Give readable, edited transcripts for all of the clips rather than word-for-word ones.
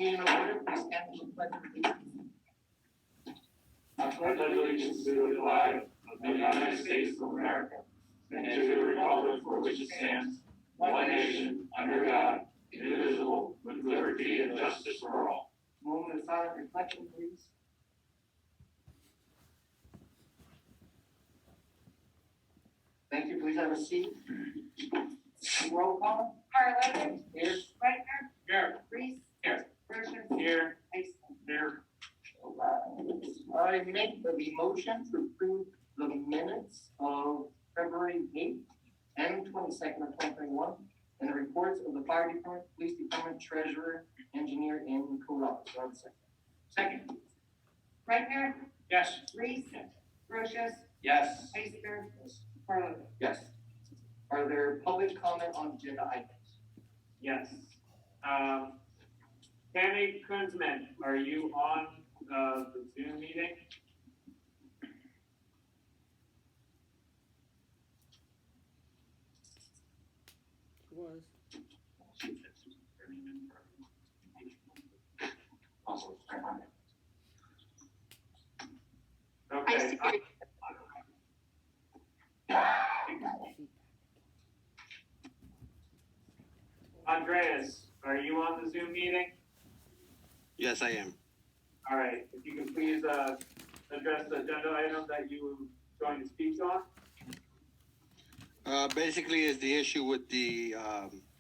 meeting in order, please stand for the pledge of allegiance. I pledge allegiance to the flag of the United States of America and to the republic for which it stands, one nation, under God, indivisible, with liberty and justice for all. Moment of silent reflection, please. Thank you. Please have a seat. Roll call. Carl, Here. Reichner, Here. Reese, Here. Brochus, Here. Iceland. Here. I make the motion to approve the minutes of February 8th and 22nd of 2021 and the reports of the fire department, police department, treasurer, engineer, and code officer. Second. Reichner, Yes. Reese, Brochus, Yes. Iceland, Carl. Yes. Are there public comment on agenda items? Yes. Tammy Kunzman, are you on the Zoom meeting? Was. Okay. Andreas, are you on the Zoom meeting? Yes, I am. All right, if you can please address the agenda item that you were going to speak on. Basically, is the issue with the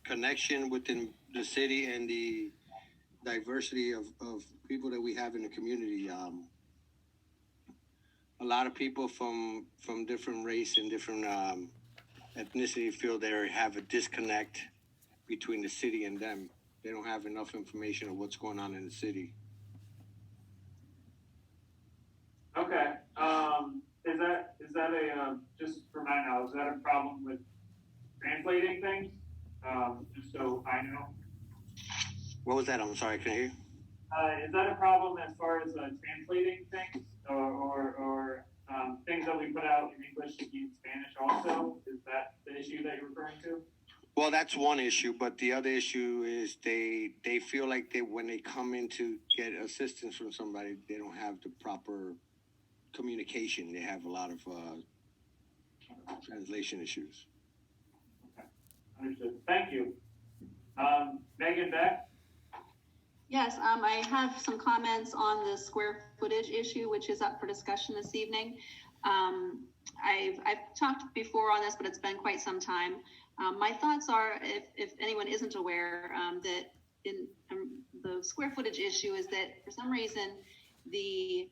connection within the city and the diversity of people that we have in the community. A lot of people from different race and different ethnicity feel they have a disconnect between the city and them. They don't have enough information of what's going on in the city. Okay. Is that a just for my knowledge, is that a problem with translating things? Just so I know. What was that? I'm sorry, I couldn't hear you. Is that a problem as far as translating things or things that we put out in English to be in Spanish also? Is that the issue that you're referring to? Well, that's one issue, but the other issue is they feel like when they come in to get assistance from somebody, they don't have the proper communication. They have a lot of translation issues. Okay, understood. Thank you. Megan Beck? Yes, I have some comments on the square footage issue, which is up for discussion this evening. I've talked before on this, but it's been quite some time. My thoughts are, if anyone isn't aware, that in the square footage issue is that for some reason the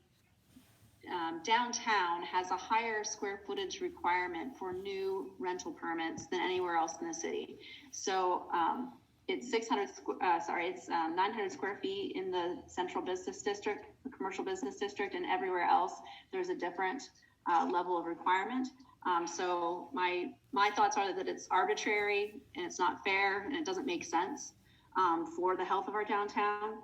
downtown has a higher square footage requirement for new rental permits than anywhere else in the city. So it's 900 square feet in the central business district, the commercial business district, and everywhere else there's a different level of requirement. So my thoughts are that it's arbitrary and it's not fair and it doesn't make sense for the health of our downtown.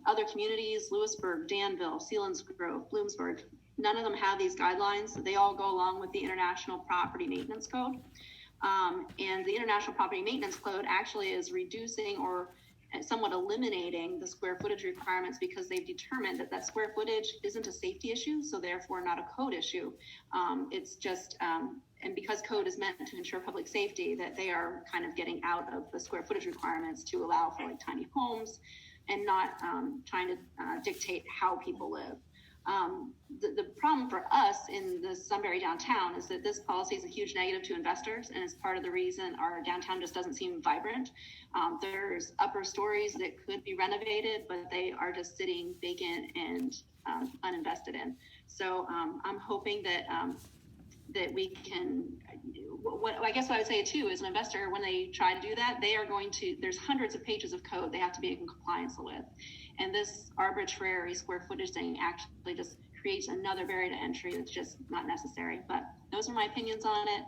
Other communities, Lewisburg, Danville, Selinsgrove, Bloomsburg, none of them have these guidelines. They all go along with the International Property Maintenance Code. And the International Property Maintenance Code actually is reducing or somewhat eliminating the square footage requirements because they've determined that square footage isn't a safety issue, so therefore not a code issue. It's just, and because code is meant to ensure public safety, that they are kind of getting out of the square footage requirements to allow for like tiny homes and not trying to dictate how people live. The problem for us in the Sunbury downtown is that this policy is a huge negative to investors, and it's part of the reason our downtown just doesn't seem vibrant. There's upper stories that could be renovated, but they are just sitting vacant and uninvested in. So I'm hoping that that we can, I guess what I would say too is an investor, when they try to do that, they are going to, there's hundreds of pages of code they have to be in compliance with. And this arbitrary square footage thing actually just creates another barrier to entry that's just not necessary. But those are my opinions on it.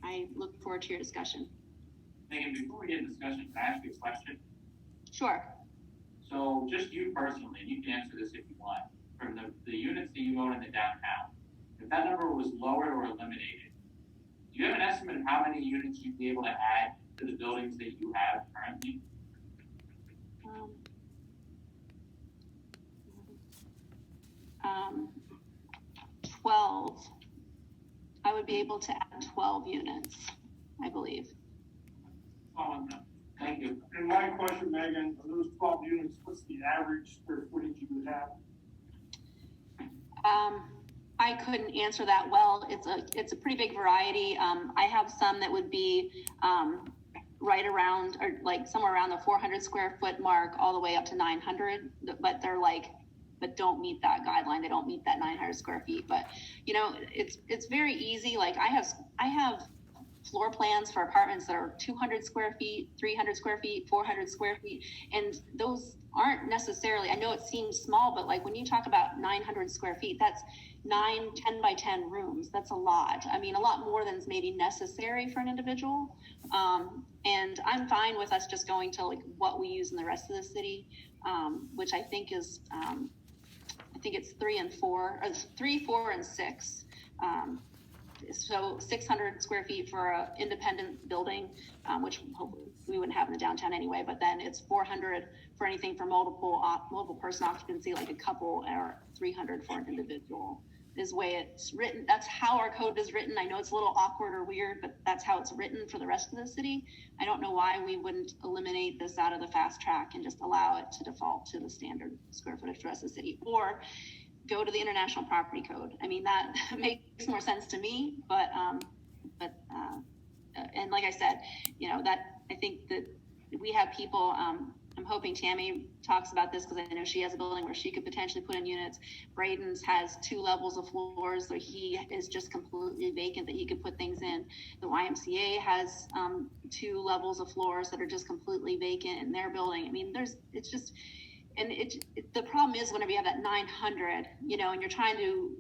I look forward to your discussion. Megan, before we get into discussion, can I ask you a question? Sure. So just you personally, and you can answer this if you want, from the units that you own in the downtown, if that number was lowered or eliminated, do you have an estimate of how many units you'd be able to add to the buildings that you have currently? would be able to add 12 units, I believe. Thank you. And my question, Megan, of those 12 units, what's the average square footage you would have? I couldn't answer that well. It's a pretty big variety. I have some that would be right around, or like somewhere around the 400 square foot mark, all the way up to 900. But they're like, but don't meet that guideline. They don't meet that 900 square feet. But you know, it's very easy. Like I have floor plans for apartments that are 200 square feet, 300 square feet, 400 square feet, and those aren't necessarily, I know it seems small, but like when you talk about 900 square feet, that's 10 by 10 rooms. That's a lot. I mean, a lot more than is maybe necessary for an individual. And I'm fine with us just going to like what we use in the rest of the city, which I think is, I think it's 3 and 4, or 3, 4, and 6. So 600 square feet for an independent building, which hopefully we wouldn't have in the downtown anyway, but then it's 400 for anything for multiple person occupancy, like a couple, or 300 for an individual is the way it's written. That's how our code is written. I know it's a little awkward or weird, but that's how it's written for the rest of the city. I don't know why we wouldn't eliminate this out of the fast track and just allow it to default to the standard square footage for the rest of the city, or go to the International Property Code. I mean, that makes more sense to me, but and like I said, you know, that I think that we have people, I'm hoping Tammy talks about this because I know she has a building where she could potentially put in units. Braden's has 2 levels of floors, so he is just completely vacant that he could put things in. The YMCA has 2 levels of floors that are just completely vacant in their building. I mean, it's just, and the problem is whenever you have that 900, you know, and you're trying to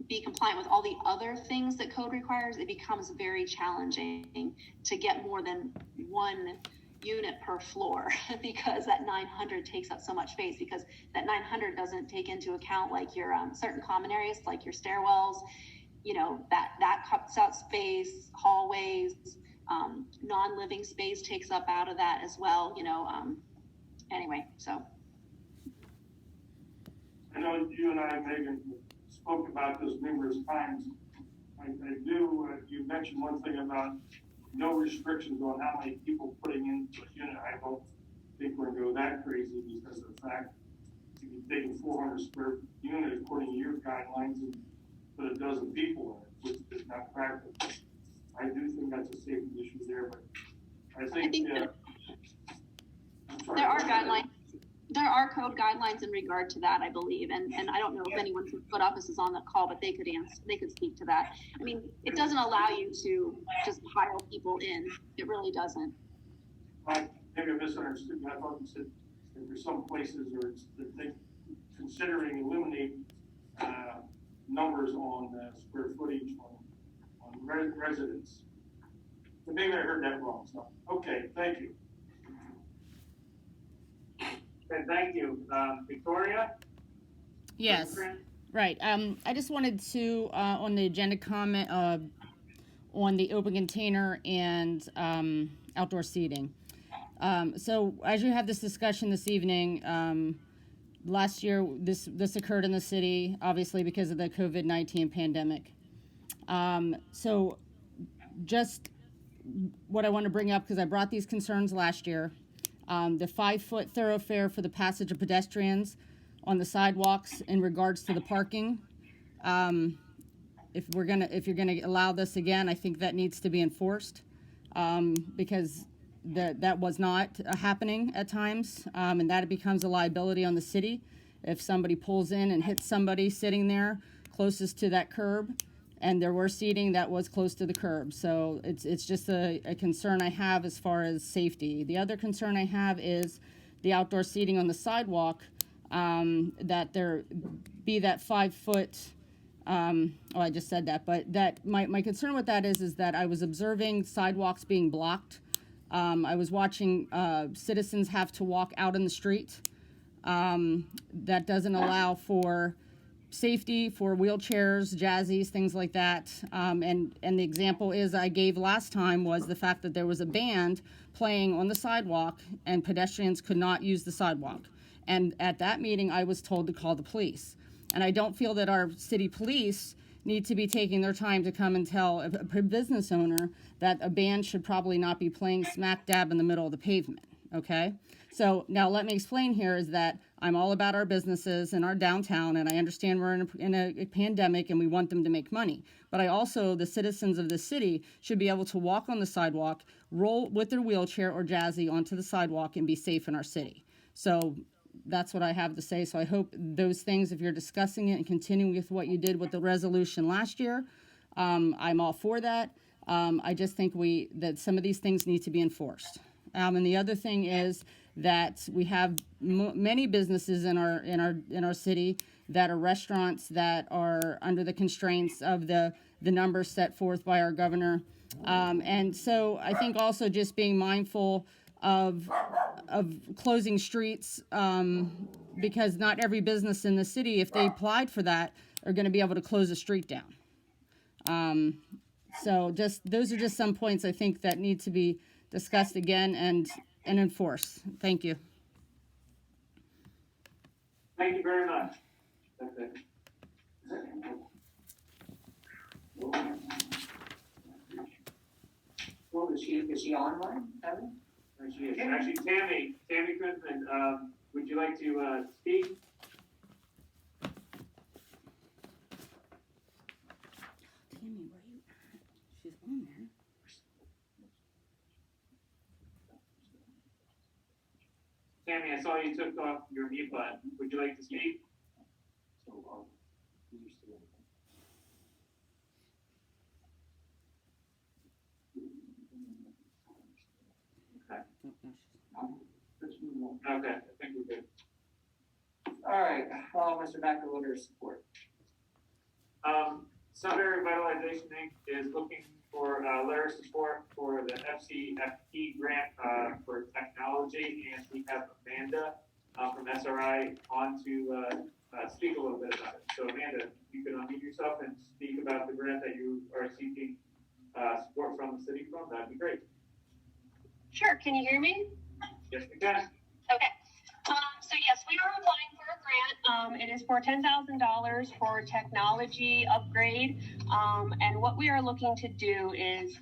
be compliant with all the other things that code requires, it becomes very challenging to get more than 1 unit per floor because that 900 takes up so much space, because that 900 doesn't take into account like your certain common areas, like your stairwells, you know, that cuts out space, hallways, non-living space takes up out of that as well, you know, anyway, so. I know you and I, Megan, spoke about this numerous times. I do, you mentioned one thing about no restrictions on how many people putting into a unit. I don't think we're gonna go that crazy because of the fact you can take a 400 square unit according to your guidelines and put a dozen people in it, which is not practical. I do think that's a safety issue there, but I think there are guidelines. There are code guidelines in regard to that, I believe, and I don't know if anyone from foot office is on the call, but they could speak to that. I mean, it doesn't allow you to just pile people in. It really doesn't. Maybe I misunderstood. I thought you said that there's some places where it's that they considering eliminating numbers on square footage on residents. But maybe I heard that wrong. So okay, thank you. Okay, thank you. Victoria? Yes, right. I just wanted to, on the agenda, comment on the open container and outdoor seating. So as you have this discussion this evening, last year this occurred in the city, obviously because of the COVID-19 pandemic. So just what I want to bring up, because I brought these concerns last year, the 5-foot thoroughfare for the passage of pedestrians on the sidewalks in regards to the parking. If you're gonna allow this again, I think that needs to be enforced, because that was not happening at times, and that becomes a liability on the city if somebody pulls in and hits somebody sitting there closest to that curb. And there were seating that was close to the curb. So it's just a concern I have as far as safety. The other concern I have is the outdoor seating on the sidewalk, that there be that 5-foot, I just said that, but that my concern with that is that I was observing sidewalks being blocked. I was watching citizens have to walk out in the street. That doesn't allow for safety for wheelchairs, jazzies, things like that. And the example I gave last time was the fact that there was a band playing on the sidewalk and pedestrians could not use the sidewalk. And at that meeting, I was told to call the police. And I don't feel that our city police need to be taking their time to come and tell a business owner that a band should probably not be playing smack dab in the middle of the pavement, okay? So now let me explain here is that I'm all about our businesses and our downtown, and I understand we're in a pandemic and we want them to make money. But I also, the citizens of the city should be able to walk on the sidewalk, roll with their wheelchair or jazzy onto the sidewalk and be safe in our city. So that's what I have to say. So I hope those things, if you're discussing it and continuing with what you did with the resolution last year, I'm all for that. I just think that some of these things need to be enforced. And the other thing is that we have many businesses in our city that are restaurants that are under the constraints of the numbers set forth by our governor. And so I think also just being mindful of closing streets, because not every business in the city, if they applied for that, are going to be able to close a street down. So those are just some points I think that need to be discussed again and enforced. Thank you. Thank you very much. Well, is she online, Kevin? There she is. Actually, Tammy Crispin, would you like to speak? Tammy, she's on there. Tammy, I saw you took off your mute button. Would you like to speak? Okay, I think we're good. All right, Mr. McAvoy's support. Sunbury Revitalization Inc. is looking for letter of support for the FCFP grant for technology, and we have Amanda from SRI on to speak a little bit about it. So Amanda, you can unmute yourself and speak about the grant that you are seeking support from the city from. That'd be great. Sure, can you hear me? Yes, we can. Okay. So yes, we are applying for a grant. It is for $10,000 for technology upgrade. And what we are looking to do is,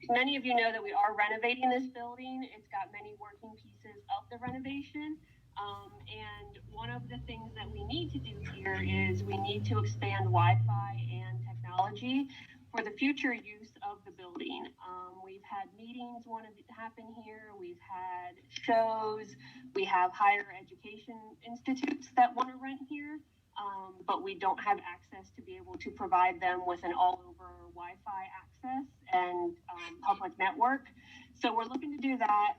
many of you know that we are renovating this building. It's got many working pieces of the renovation. And one of the things that we need to do here is we need to expand Wi-Fi and technology for the future use of the building. We've had meetings want to happen here. We've had shows. We have higher education institutes that want to rent here, but we don't have access to be able to provide them with an all-over Wi-Fi access and public network. So we're looking to do that.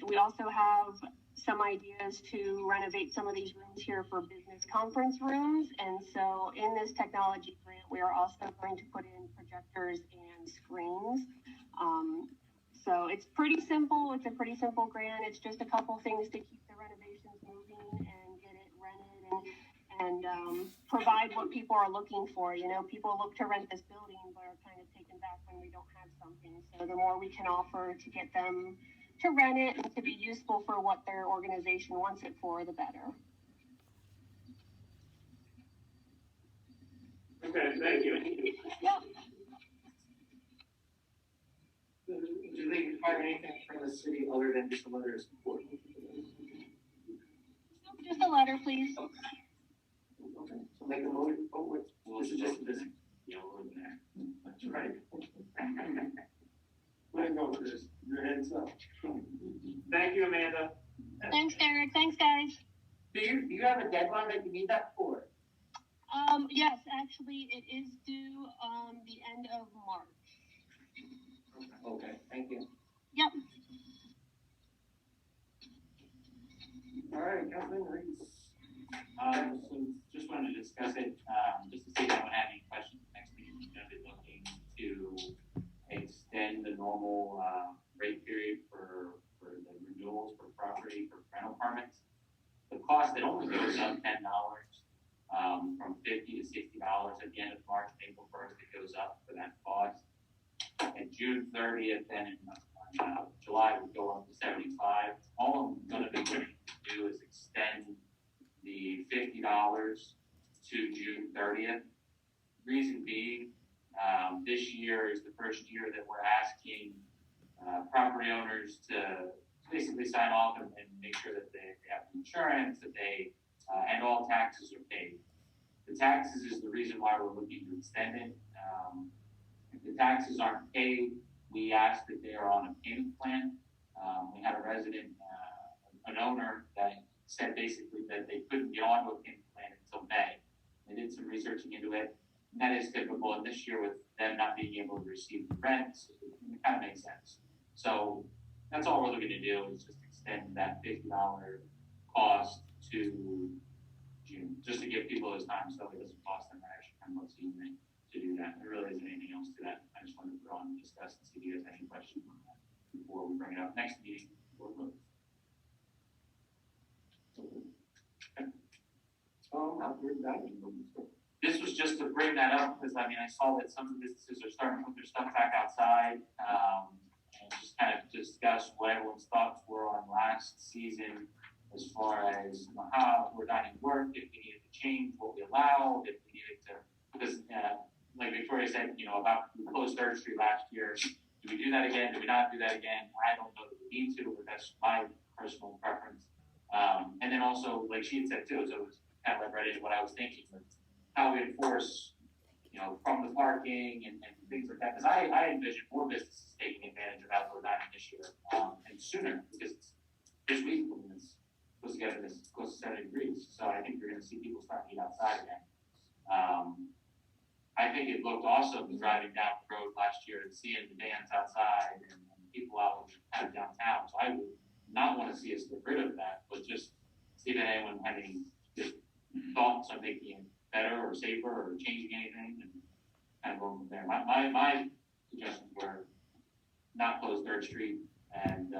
We also have some ideas to renovate some of these rooms here for business conference rooms. And so in this technology grant, we are also going to put in projectors and screens. So it's pretty simple. It's a pretty simple grant. It's just a couple things to keep the renovations moving and get it rented and provide what people are looking for. You know, people look to rent this building, but are kind of taken back when we don't have something. So the more we can offer to get them to rent it and to be useful for what their organization wants it for, the better. Okay, thank you. Yep. Do they require anything from the city other than just a letter of support? Just a letter, please. Okay, so make a motion. Oh, this is just a visit. Yellow in there. That's right. Way to go, Chris. Your head's up. Thank you, Amanda. Thanks, Derek. Thanks, guys. Do you have a deadline that you need that for? Yes, actually, it is due the end of March. Okay, thank you. Yep. All right, Councilman Reese. So just wanted to discuss it, just to see if anyone had any questions next week. We're gonna be looking to extend the normal, rate period for the renewals for property for rental permits. The cost, it only goes up $10, from $50 to $60 at the end of March, April 1st, it goes up for that cost. And June 30th, then in July, would go up to 75. All I'm gonna be looking to do is extend the $50 to June 30th. reason being, this year is the first year that we're asking property owners to basically sign off and make sure that they have insurance, that they and all taxes are paid. The taxes is the reason why we're looking to extend it. If the taxes aren't paid, we ask that they are on a payment plan. We had a resident, an owner that said basically that they couldn't get onto a payment plan until May. They did some researching into it, and that is typical. And this year, with them not being able to receive the rent, it kind of makes sense. So that's all we're looking to do is just extend that $50 cost to June, just to give people this time so it doesn't cost them an extra 10 bucks a evening to do that. There really isn't anything else to that. I just wanted to put on and discuss and see if you guys have any questions on that before we bring it up next meeting. This was just to bring that up because I saw that some businesses are starting to put their stuff back outside, and just kind of discuss what everyone's thoughts were on last season as far as how we're dining work, if we needed to change what we allowed, if we needed to, because like Victoria said, about we closed 3rd Street last year. Do we do that again? Do we not do that again? I don't know that we need to, but that's my personal preference. And then also, like she had said too, so it was kind of right into what I was thinking, of how we enforce, from the parking and things like that. Because I envision more businesses taking advantage of outdoor dining this year, and sooner, because it's this week when it's supposed to get to this close to 70 degrees. So I think you're going to see people start to eat outside again. I think it looked awesome driving down the road last year and seeing the bands outside and people out kind of downtown. So I would not want to see us get rid of that, but just see if anyone had any thoughts on making it better or safer or changing anything and kind of going from there. My suggestions were not close 3rd Street and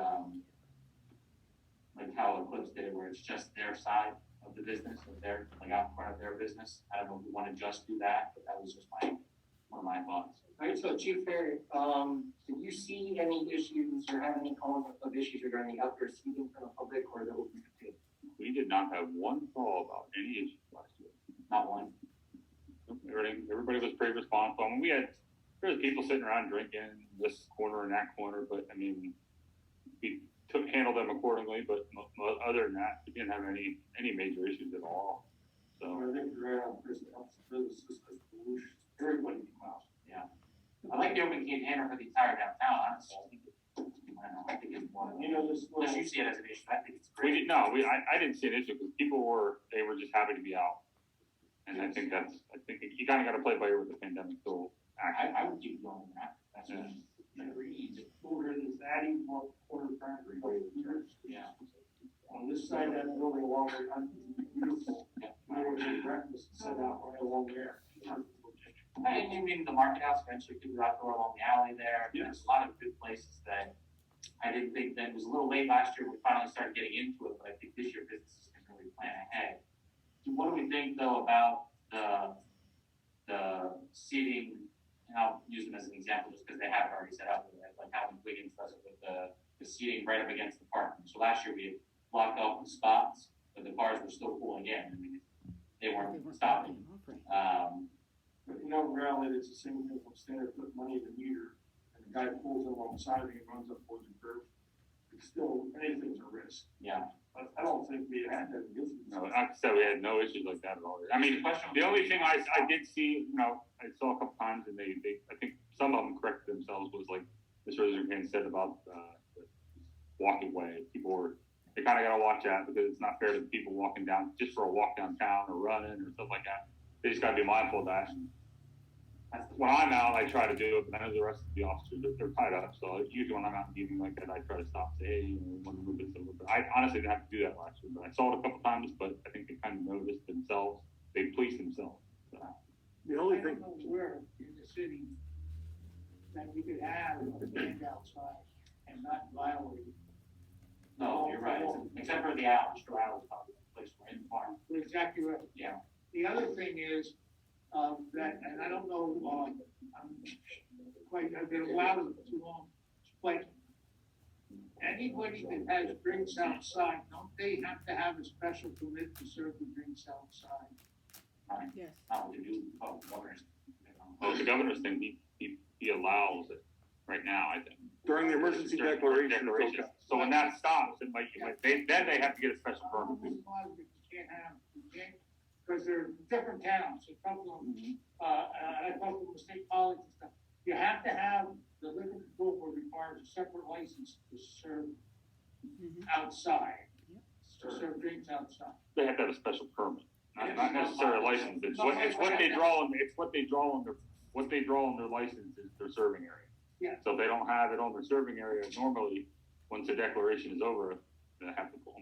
like how Eclipse did it, where it's just their side of the business, of their, like out in front of their business. I don't know if we want to just do that, but that was just one of my thoughts. All right, so Chief Perry, did you see any issues or have any calls of issues regarding the outdoor seating for the public or the open container? We did not have one call about any issues last year. Not one. Everybody was pretty responsible. I mean, there was people sitting around drinking this corner and that corner, but we handled them accordingly. But other than that, we didn't have any major issues at all. So I think everybody came out. Yeah. I like the open container for the entire downtown, honestly. I think it's one of them. Unless you see it as an issue, I think it's great. I didn't see an issue because people were just happy to be out. And I think you kind of got to play by ear with the pandemic. So I would keep going with that. That's yeah. Over this adding quarter primary church. Yeah. On this side of that building along there, beautiful. I was at breakfast set out right along there. I mean, the market house eventually could be outdoor along the alley there. Yeah. There's a lot of good places that I didn't think that it was a little late last year. We finally started getting into it, but I think this year businesses can really plan ahead. So what do we think though about the seating? And I'll use them as an example just because they have it already set up. Like how Wiggins does it with the seating right up against the parking. So last year we blocked off the spots, but the cars were still pulling in. They weren't stopping. But really, it's the same thing from standing there, put money in the meter, and the guy pulls in alongside of me and runs up towards the curb. It's still, anything's a risk. Yeah. But I don't think we had that. No, like I said, we had no issues like that at all. I mean, the only thing I did see, I saw a couple times, and they I think some of them corrected themselves, was like Mr. Reservoir said about the walking way. They kind of got to watch that because it's not fair to the people walking down just for a walk downtown or running or stuff like that. They just got to be mindful of that. When I'm out, I try to do it, but I know the rest of the officers, they're tied up. So usually when I'm out in the evening like that, I try to stop and say, hey, we want to move this a little bit. I honestly didn't have to do that last year, but I saw it a couple times, but I think they kind of noticed themselves. They policed themselves. So. The only thing. Where in the city that we could have a band outside and not violate. No, you're right. Except for the hours. The hours probably the place we're in the park. Exactly right. Yeah. The other thing is, that, and I don't know, I've been allowed it too long, but anybody that has drinks outside, don't they have to have a special permit to serve the drinks outside? Yes. Not what they do, owners. Well, the governor's thing, he allows it right now, I think. During the emergency declaration, it's okay. So when that stops, it might, then they have to get a special permit. You can't, because they're different towns, a couple of them, I talked to the state college and stuff. You have to have, the liquor control board requires a separate license to serve outside, to serve drinks outside. They have to have a special permit, not necessarily a license. It's what they draw on their license is their serving area. Yeah. So if they don't have it on their serving area, normally, once the declaration is over, they have to pull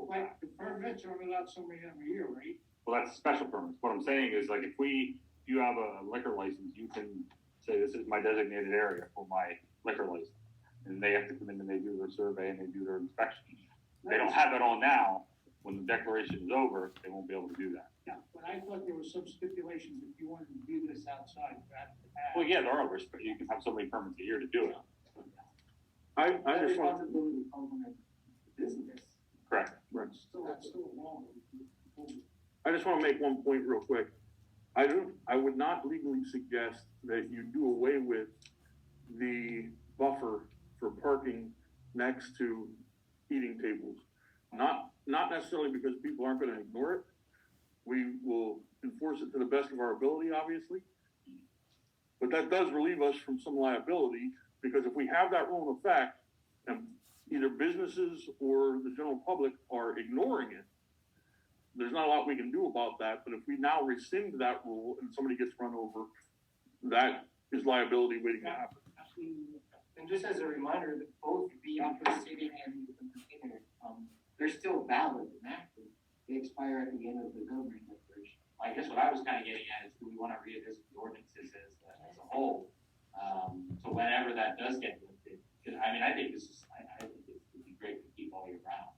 Like, back. the permits are allowed so many every year, right? Well, that's special permits. What I'm saying is, like, if you have a liquor license, you can say, this is my designated area for my liquor license. And they have to come in and they do their survey and they do their inspection. They don't have it on now. When the declaration is over, they won't be able to do that. Yeah, but I thought there was some stipulations if you wanted to do this outside, you had to have. Well, yeah, there are, but you can have so many permits a year to do it. I just want, Responsibility comes from the business. Correct. That's still wrong. I just want to make one point real quick. I would not legally suggest that you do away with the buffer for parking next to eating tables. Not necessarily because people aren't going to ignore it. We will enforce it to the best of our ability, obviously. But that does relieve us from some liability, because if we have that rule in effect and either businesses or the general public are ignoring it, there's not a lot we can do about that. But if we now rescind that rule and somebody gets run over, that is liability waiting to happen. And just as a reminder, that both the outdoor seating and the container, they're still valid and active. They expire at the end of the governing declaration. I guess what I was kind of getting at is, do we want to revisit the ordinances as a whole? So whenever that does get lifted, because I mean, I think it would be great to keep all year round.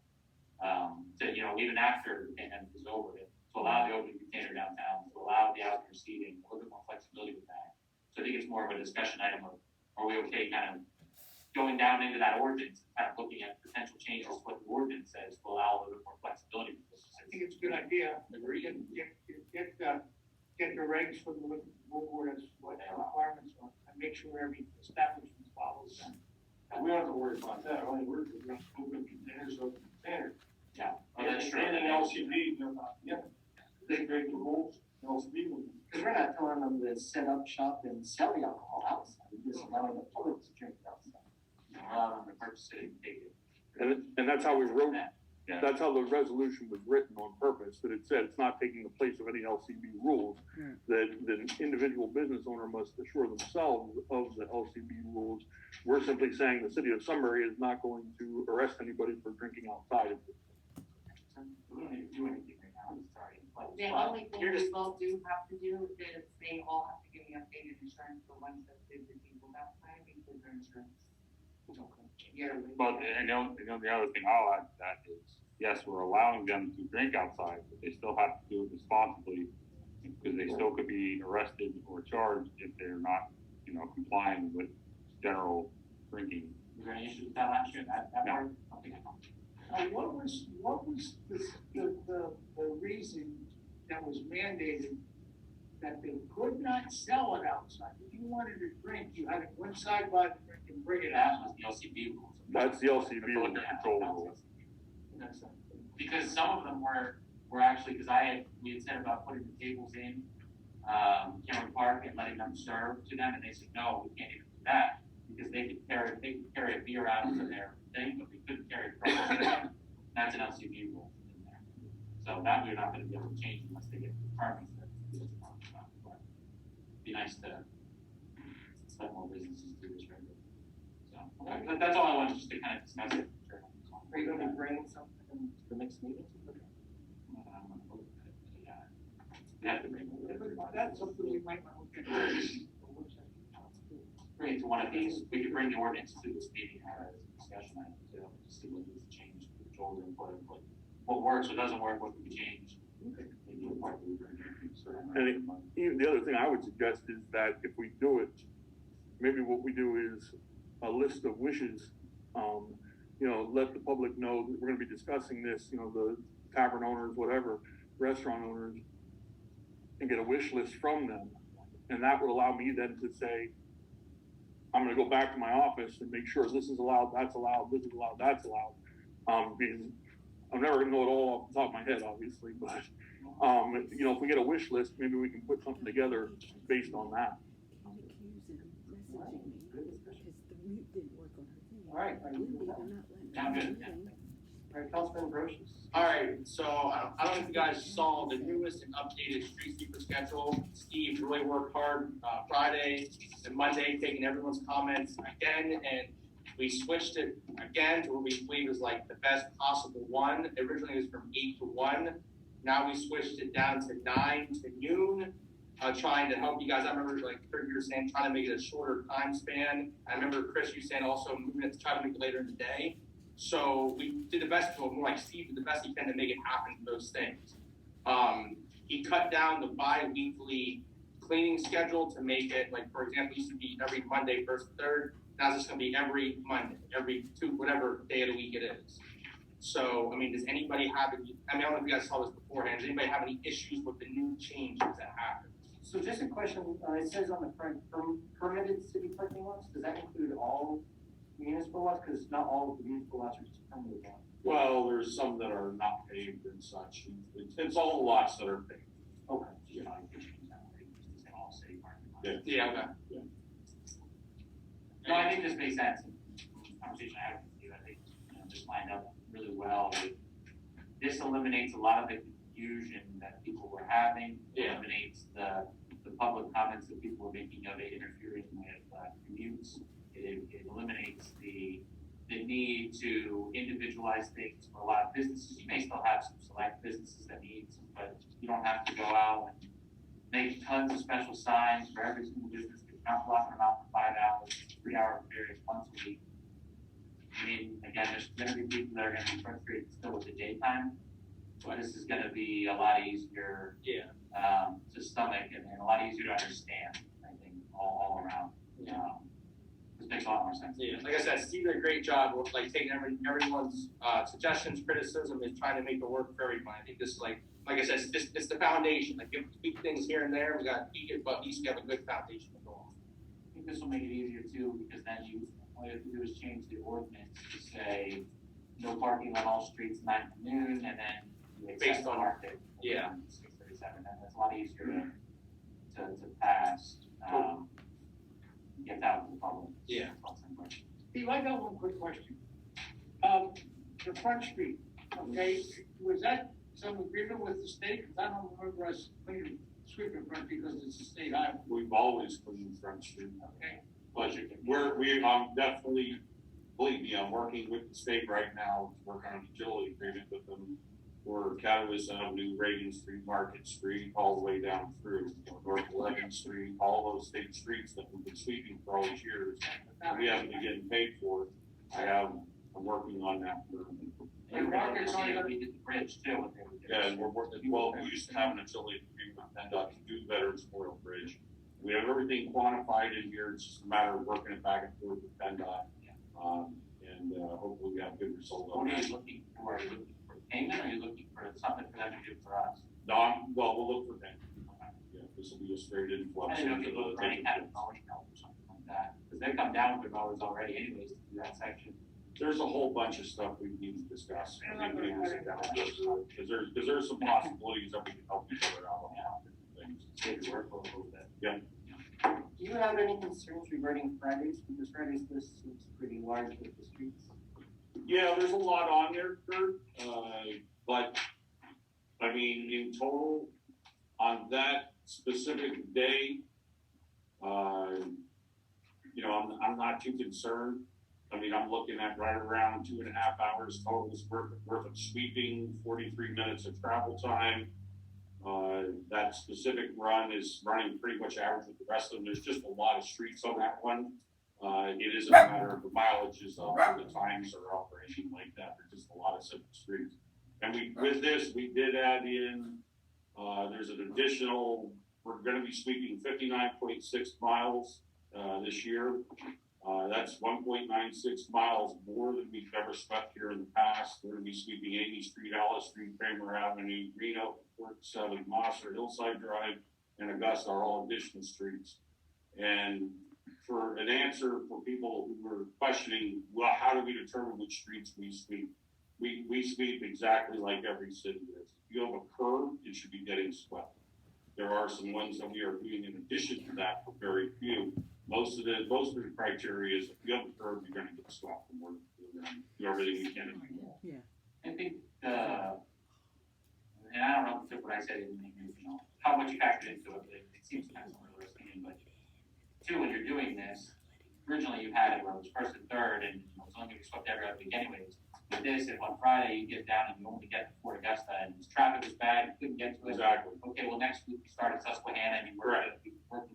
Even after the pandemic is over, to allow the open container downtown, to allow the outdoor seating, a little bit more flexibility with that. So I think it's more of a discussion item of, are we okay kind of going down into that ordinance, kind of looking at potential changes to what the ordinance says to allow a little bit more flexibility. I think it's a good idea. Get the regs from the liquor control board as what the requirements are, and make sure every establishment follows them. And we don't have to worry about that, only we're going to open containers, Yeah, that's true. And LCD, they break the rules, LCD will. Because we're not telling them to set up shop and sell the alcohol outside, we're just allowing the public to drink it outside. Allow them to purchase it and take it. And that's how we wrote it. Yeah. That's how the resolution was written on purpose, that it said it's not taking the place of any LCB rules, that the individual business owner must assure themselves of the LCB rules. We're simply saying the city of Sunbury is not going to arrest anybody for drinking outside of it. We don't need to do anything right now, it's already in place. The But only thing you're we just- will do have to do is they all have to give me updated insurance for ones that did the people that time, because their insurance. Yearly. But, and the other thing I'll add to that is, yes, we're allowing them to drink outside, but they still have to do it responsibly, because they still could be arrested or charged if they're not, complying with general drinking. Is there any issue with that last year, that No. part? Okay. What was the reason that was mandated that they could not sell it outside? If you wanted to drink, you had to go inside, buy the drink and bring it That out. was the LCB rules. That's the LCB That's a rule. liquor control rule. Because some of them were actually, because we had said about putting the tables in, Cameron Park and letting them serve to them, and they said, no, we can't even do that, because they could carry a beer out to their thing, but they couldn't carry it from. That's an LCB rule in there. So that we're not gonna be able to change unless they get the permits that it's talking about. But it'd be nice to let more businesses do this regularly. So, okay, but that's all I wanted, just to kind of discuss it. Are you gonna be bringing something to the next meeting? We have to bring That's something we might want to look at. it to one of these. We could bring the ordinance to this meeting as a discussion item too, to see what needs to change, controls input, what works, what doesn't work, what can be changed. Maybe a part of And the other thing I would suggest is that if we do it, maybe what we do is a list of wishes. Let the public know that we're going to be discussing this. The tavern owners, whatever, restaurant owners, and get a wish list from them. And that would allow me then to say, I'm gonna go back to my office and make sure this is allowed, that's allowed, this is allowed, that's allowed. Because I'm never gonna know it all off the top of my head, obviously, but, you know, if we get a wish list, maybe we can put something together based on that. All right, Sound good? all right, Councilman Brochus. All right, so I don't know if you guys saw the newest and updated street sweeper schedule. Steve really worked hard Friday and Monday, taking everyone's comments again, and we switched it again to what we believe is like the best possible one. Originally it was from 8 to 1. Now we switched it down to 9 to noon, trying to help you guys. I remember like Kurt, you were saying trying to make it a shorter time span. I remember Chris, you saying also moving it to try to make it later in the day. So we did the best, more like Steve did the best he can to make it happen for those things. He cut down the bi-weekly cleaning schedule to make it, like, for example, it used to be every Monday, 1st, 3rd. Now it's just gonna be every Monday, every 2, whatever day of the week it is. So, I mean, does anybody have any, I mean, I don't know if you guys saw this beforehand, does anybody have any issues with the new changes that happened? So just a question, it says on the front, permitted city parking lots, does that include all municipal lots? Because not all of the municipal lots are just permitted lots. Well, there's some that are not paved and such. It's all lots that are paved. Okay. You know, I think it's all city parking lots. Yeah. Yeah, okay. Yeah. No, I think this makes sense. The conversation I had with you, I think, you know, just lined up really well. This eliminates a lot of the confusion that people were having. It eliminates the public comments that people were making of it interfering with commutes. It eliminates the need to individualize things for a lot of businesses. You may still have some select businesses that need some, but you don't have to go out and make tons of special signs for every single business. You're not blocking them out for 5 hours, 3-hour periods once a week. I mean, again, there's gonna be people that are gonna be frustrated still with the daytime, but this is gonna be a lot easier, to stomach and a lot easier to understand, I think, all around. This makes a lot more sense. Yeah, like I said, Steve did a great job with like taking everyone's suggestions, criticism, and trying to make it work for everyone. I think this is like I said, it's the foundation. Like, if we tweak things here and there, we got to tweak it, but at least we have a good foundation to go on. I think this will make it easier too, because then all you have to do is change the ordinance to say no parking on all streets 9 to noon, and then you Based on market. 637. That's a lot easier to pass. Get that with the public. Yeah. Steve, I got one quick question. The Front Street, okay, was that some agreement with the state? Because I don't remember us cleaning, sweeping Front because it's a state highway. We've always cleaned Front Street. Okay. But we definitely, believe me, I'm working with the state right now to work on a utility agreement with them for Catalyst Avenue, Reagan Street, Market Street, all the way down through North 11th Street, all those state streets that we've been sweeping for all these years. We haven't been getting paid for it. I'm working on that. And we did the bridge too. Yeah, and we're working, well, we used to have an utility agreement with PennDOT to do the Veterans Memorial Bridge. We have everything quantified in here. It's just a matter of working it back and forth with PennDOT. And hopefully we have good results on What are that. you looking for? Are you looking for payment, or are you looking for something for them to do for us? No, we'll look for payment. Yeah, this will be a straight influx. I didn't know if you look for any kind of mowing help or something like that, because they come down with mowers already anyways to do that section. There's a whole bunch of stuff we need to discuss. Because there's some possibilities that we can help each other out on things. Maybe work a little bit. Yeah. Do you have any concerns regarding Fridays? Because Fridays list seems pretty large with the streets. Yeah, there's a lot on there, Kurt, but, I mean, in total, on that specific day, I'm not too concerned. I mean, I'm looking at right around 2.5 hours total worth of sweeping, 43 minutes of travel time. That specific run is running pretty much average with the rest of them. There's just a lot of streets on that one. It isn't a matter of the mileage is up, the times are up or anything like that. There's just a lot of simple streets. And with this, we did add in, there's an additional, we're gonna be sweeping 59.6 miles, this year. That's 1.96 miles more than we've ever swept here in the past. We're gonna be sweeping 80th Street, Alice Street, Kramer Avenue, Reno, 47, Mosser, Hillside Drive, and Augusta are all additional streets. And for an answer for people who were questioning, well, how do we determine which streets we sweep? We sweep exactly like every city is. If you have a curb, it should be getting swept. There are some ones that we are doing in addition to that, but very few. Most of the criteria is if you have a curb, you're gonna get swept, and we're gonna do everything we can to do that. Yeah. I think, and I don't know if what I said in, how much you factored into it, but it seems kind of unrealistic, but two, when you're doing this, originally you had it where it was first and third, and it was only gonna be swept every other week anyways. With this, if on Friday you get down and you only get to Fort Augusta and traffic was bad, you couldn't get to it. Exactly. Okay, well, next week you start at Susquehanna and you work the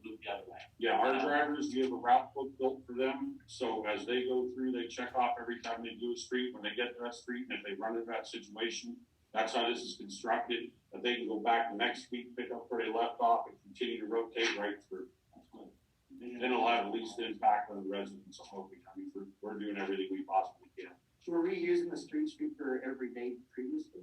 loop the other way. Yeah, our drivers, we have a route book built for them, so as they go through, they check off every time they do a street, when they get to that street, and if they run into that situation, that's how this is constructed, that they can go back the next week, pick up where they left off, and continue to rotate right through. Then it'll have at least impact on the residents of Hope. I mean, we're doing everything we possibly can. So were we using the street sweeper every day previously?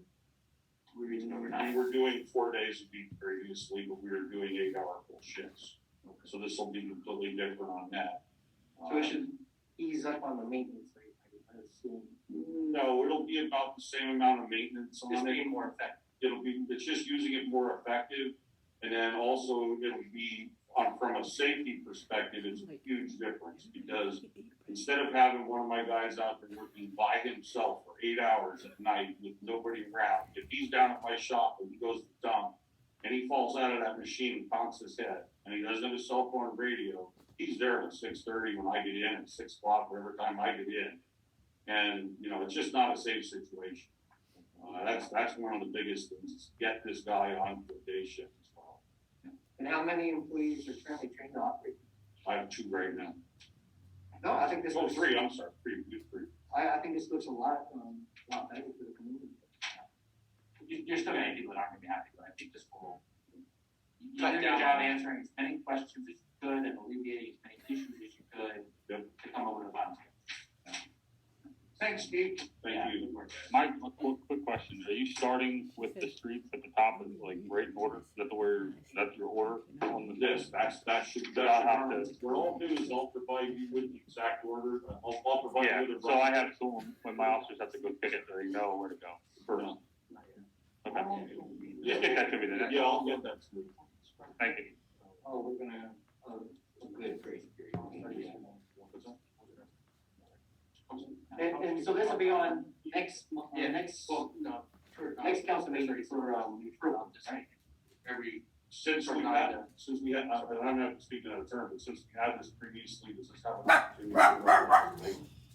We're using overnight. We were doing 4 days a week previously, but we were doing 8-hour full shifts. So this will be completely different on that. So it should ease up on the maintenance rate, I assume. No, it'll be about the same amount of maintenance on Just it. being more effective. It's just using it more effective, and then also it'll be from a safety perspective, it's a huge difference, because instead of having one of my guys out there working by himself for 8 hours at night with nobody around, if he's down at my shop and he goes to dump and he falls out of that machine and bonks his head and he doesn't have a cell phone or radio, he's there at 6:30 when I get in, at 6 o'clock whatever time I get in, and it's just not a safe situation. That's one of the biggest things, is get this guy on the day shift as well. And how many employees are currently trained to operate? I have 2 right now. No, I think this Oh, looks. 3, I'm sorry, 3. I think this looks a lot better for the community. You're still gonna have people that aren't gonna be happy, but I think this will, you did a good job answering as many questions as you could and alleviating as many issues as you could to come up with a plan. Thanks, Steve. Thank you. Mike, a quick question. Are you starting with the streets at the top of right in order? Is that your order on the Yes, that should. What I'll do is I'll provide you with the exact order. I'll provide you with a. So I have when my officers have to go pick it, they know where to go first. Okay. Just get that to me then. Yeah, I'll get that to you. Thank you. Oh, we're gonna, good, great. And so this will be on next council meeting for, approval, right? Since we had, I'm not speaking out of turn, but since we had this previously, this is how.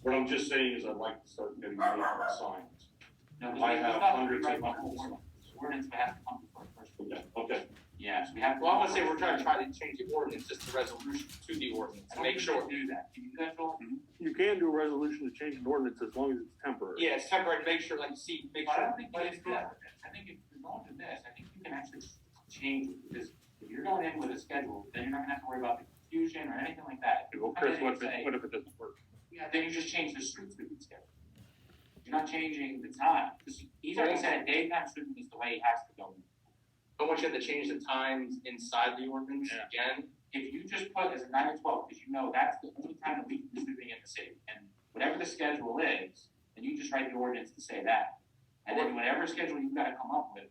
What I'm just saying is I'd like to start getting rid of signs. I have hundreds of Ordinance we have to come before first. Okay. Yeah, so we have. Well, I wanna say we're trying to change the ordinance, just the resolution to the ordinance, to make sure. Do that. Can you do that, Joel? You can do a resolution to change an ordinance as long as it's temporary. Yeah, it's temporary, to make sure, make But I sure. don't think you can do that with this. I think if you're going to this, I think you can actually change it, because if you're going in with a schedule, then you're not gonna have to worry about the confusion or anything like that. Well, Chris, what if it doesn't work? Yeah, then you just change the street sweeping schedule. You're not changing the time, because he's already said daytime sweeping is the way he has to go. But once you have to change the times inside the ordinance again, If you just put as a 9 to 12, because that's the only time that we can be sweeping in the city, and whatever the schedule is, then you just write the ordinance to say that. And then whatever schedule you've got to come up with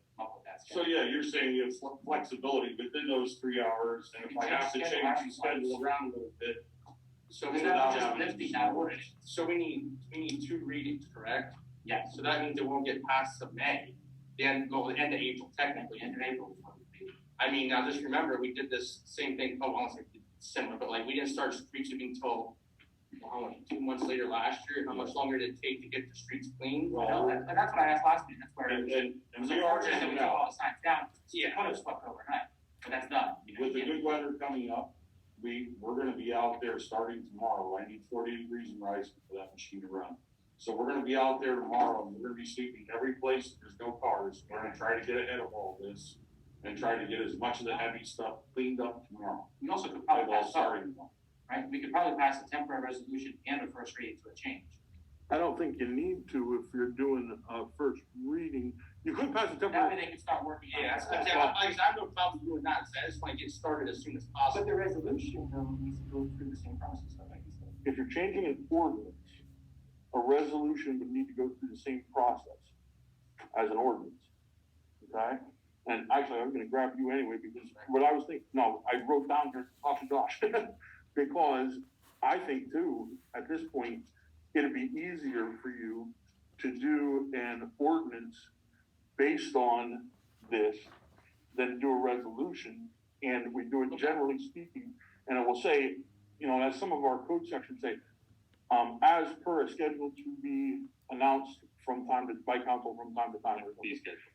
that So schedule. yeah, you're saying you have flexibility within those 3 hours, and if I have to change the schedule around a little bit. so Because we that's just lifting that ordinance. So we need 2 readings, correct? Yes. So that means it won't get past the May, the end of April technically. End of April is what it would be. I mean, now just remember, we did this same thing, I won't say similar, but we didn't start street sweeping until, how much, 2 months later last year? How much longer did it take to get the streets clean? Well, and that's what I asked last meeting, that's where it was we are unfortunate that we took all the signs down. Yeah, could have swept overnight, but that's done. With the good weather coming up, we're gonna be out there starting tomorrow. I need 40 degrees and rising for that machine to run. So we're gonna be out there tomorrow, and we're gonna be sweeping every place there's no cars. We're gonna try to get ahead of all this and try to get as much of the heavy stuff cleaned up tomorrow. We also could probably Well, pass sorry. right? We could probably pass a temporary resolution and a first reading to a change. I don't think you need to if you're doing a first reading. You could can pass a That way temporary, they can start working on it. Yeah, I have no problem doing that, so I just wanna get started as soon as But possible. the resolution though needs to go through the same process, though, like you said. if you're changing an ordinance, a resolution would need to go through the same process as an ordinance, okay? And actually, I was gonna grab you anyway, because what I was thinking, no, I wrote down here, talk to Josh, because I think too, at this point, it'd be easier for you to do an ordinance based on this than do a resolution, and we do it generally speaking, and it will say, you know, as some of our code sections say, as per a schedule to be announced by council from time to time.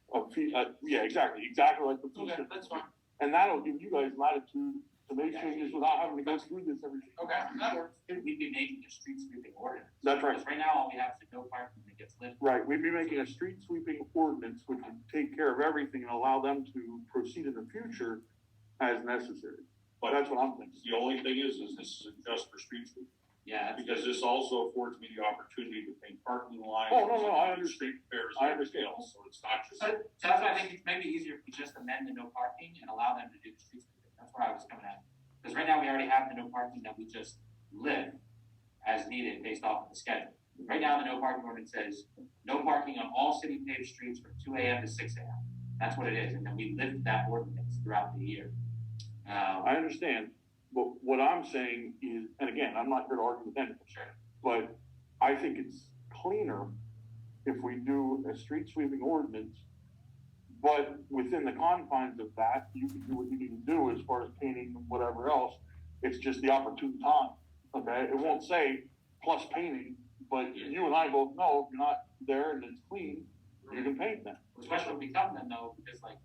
Or Fee schedule. Yeah, exactly like the fee Okay, schedule. that's fine. And that'll give you guys latitude to make changes without having to go through this every. Okay, that works. We'd be making a street sweeping ordinance. That's right. Because right now, all we have is no parking that gets lifted. Right, we'd be making a street sweeping ordinance, which would take care of everything and allow them to proceed in the future as necessary. But that's what I'm thinking. The only thing is this is just for street sweeping. Yeah, Because this also affords me the opportunity to paint parking lines. Oh, no, I understand. Street repairs I and everything understand. else, so it's not just. so that's why I think it's maybe easier if we just amend the no parking and allow them to do the street sweeping. That's where I was coming at. Because right now, we already have the no parking that we just live as needed based off of the schedule. Right now, the no parking ordinance says, no parking on all city paved streets from 2 AM to 6 AM. That's what it is, and then we live that ordinance throughout the year. I understand, but what I'm saying is, and again, I'm not here to argue with anyone, but I think it's cleaner if we do a street sweeping ordinance, but within the confines of that, you can do what you need to do as far as painting and whatever else. It's just the opportune time, okay? It won't say plus painting, but you and I both know if you're not there and it's clean, you can paint that. Especially when we come then though, because like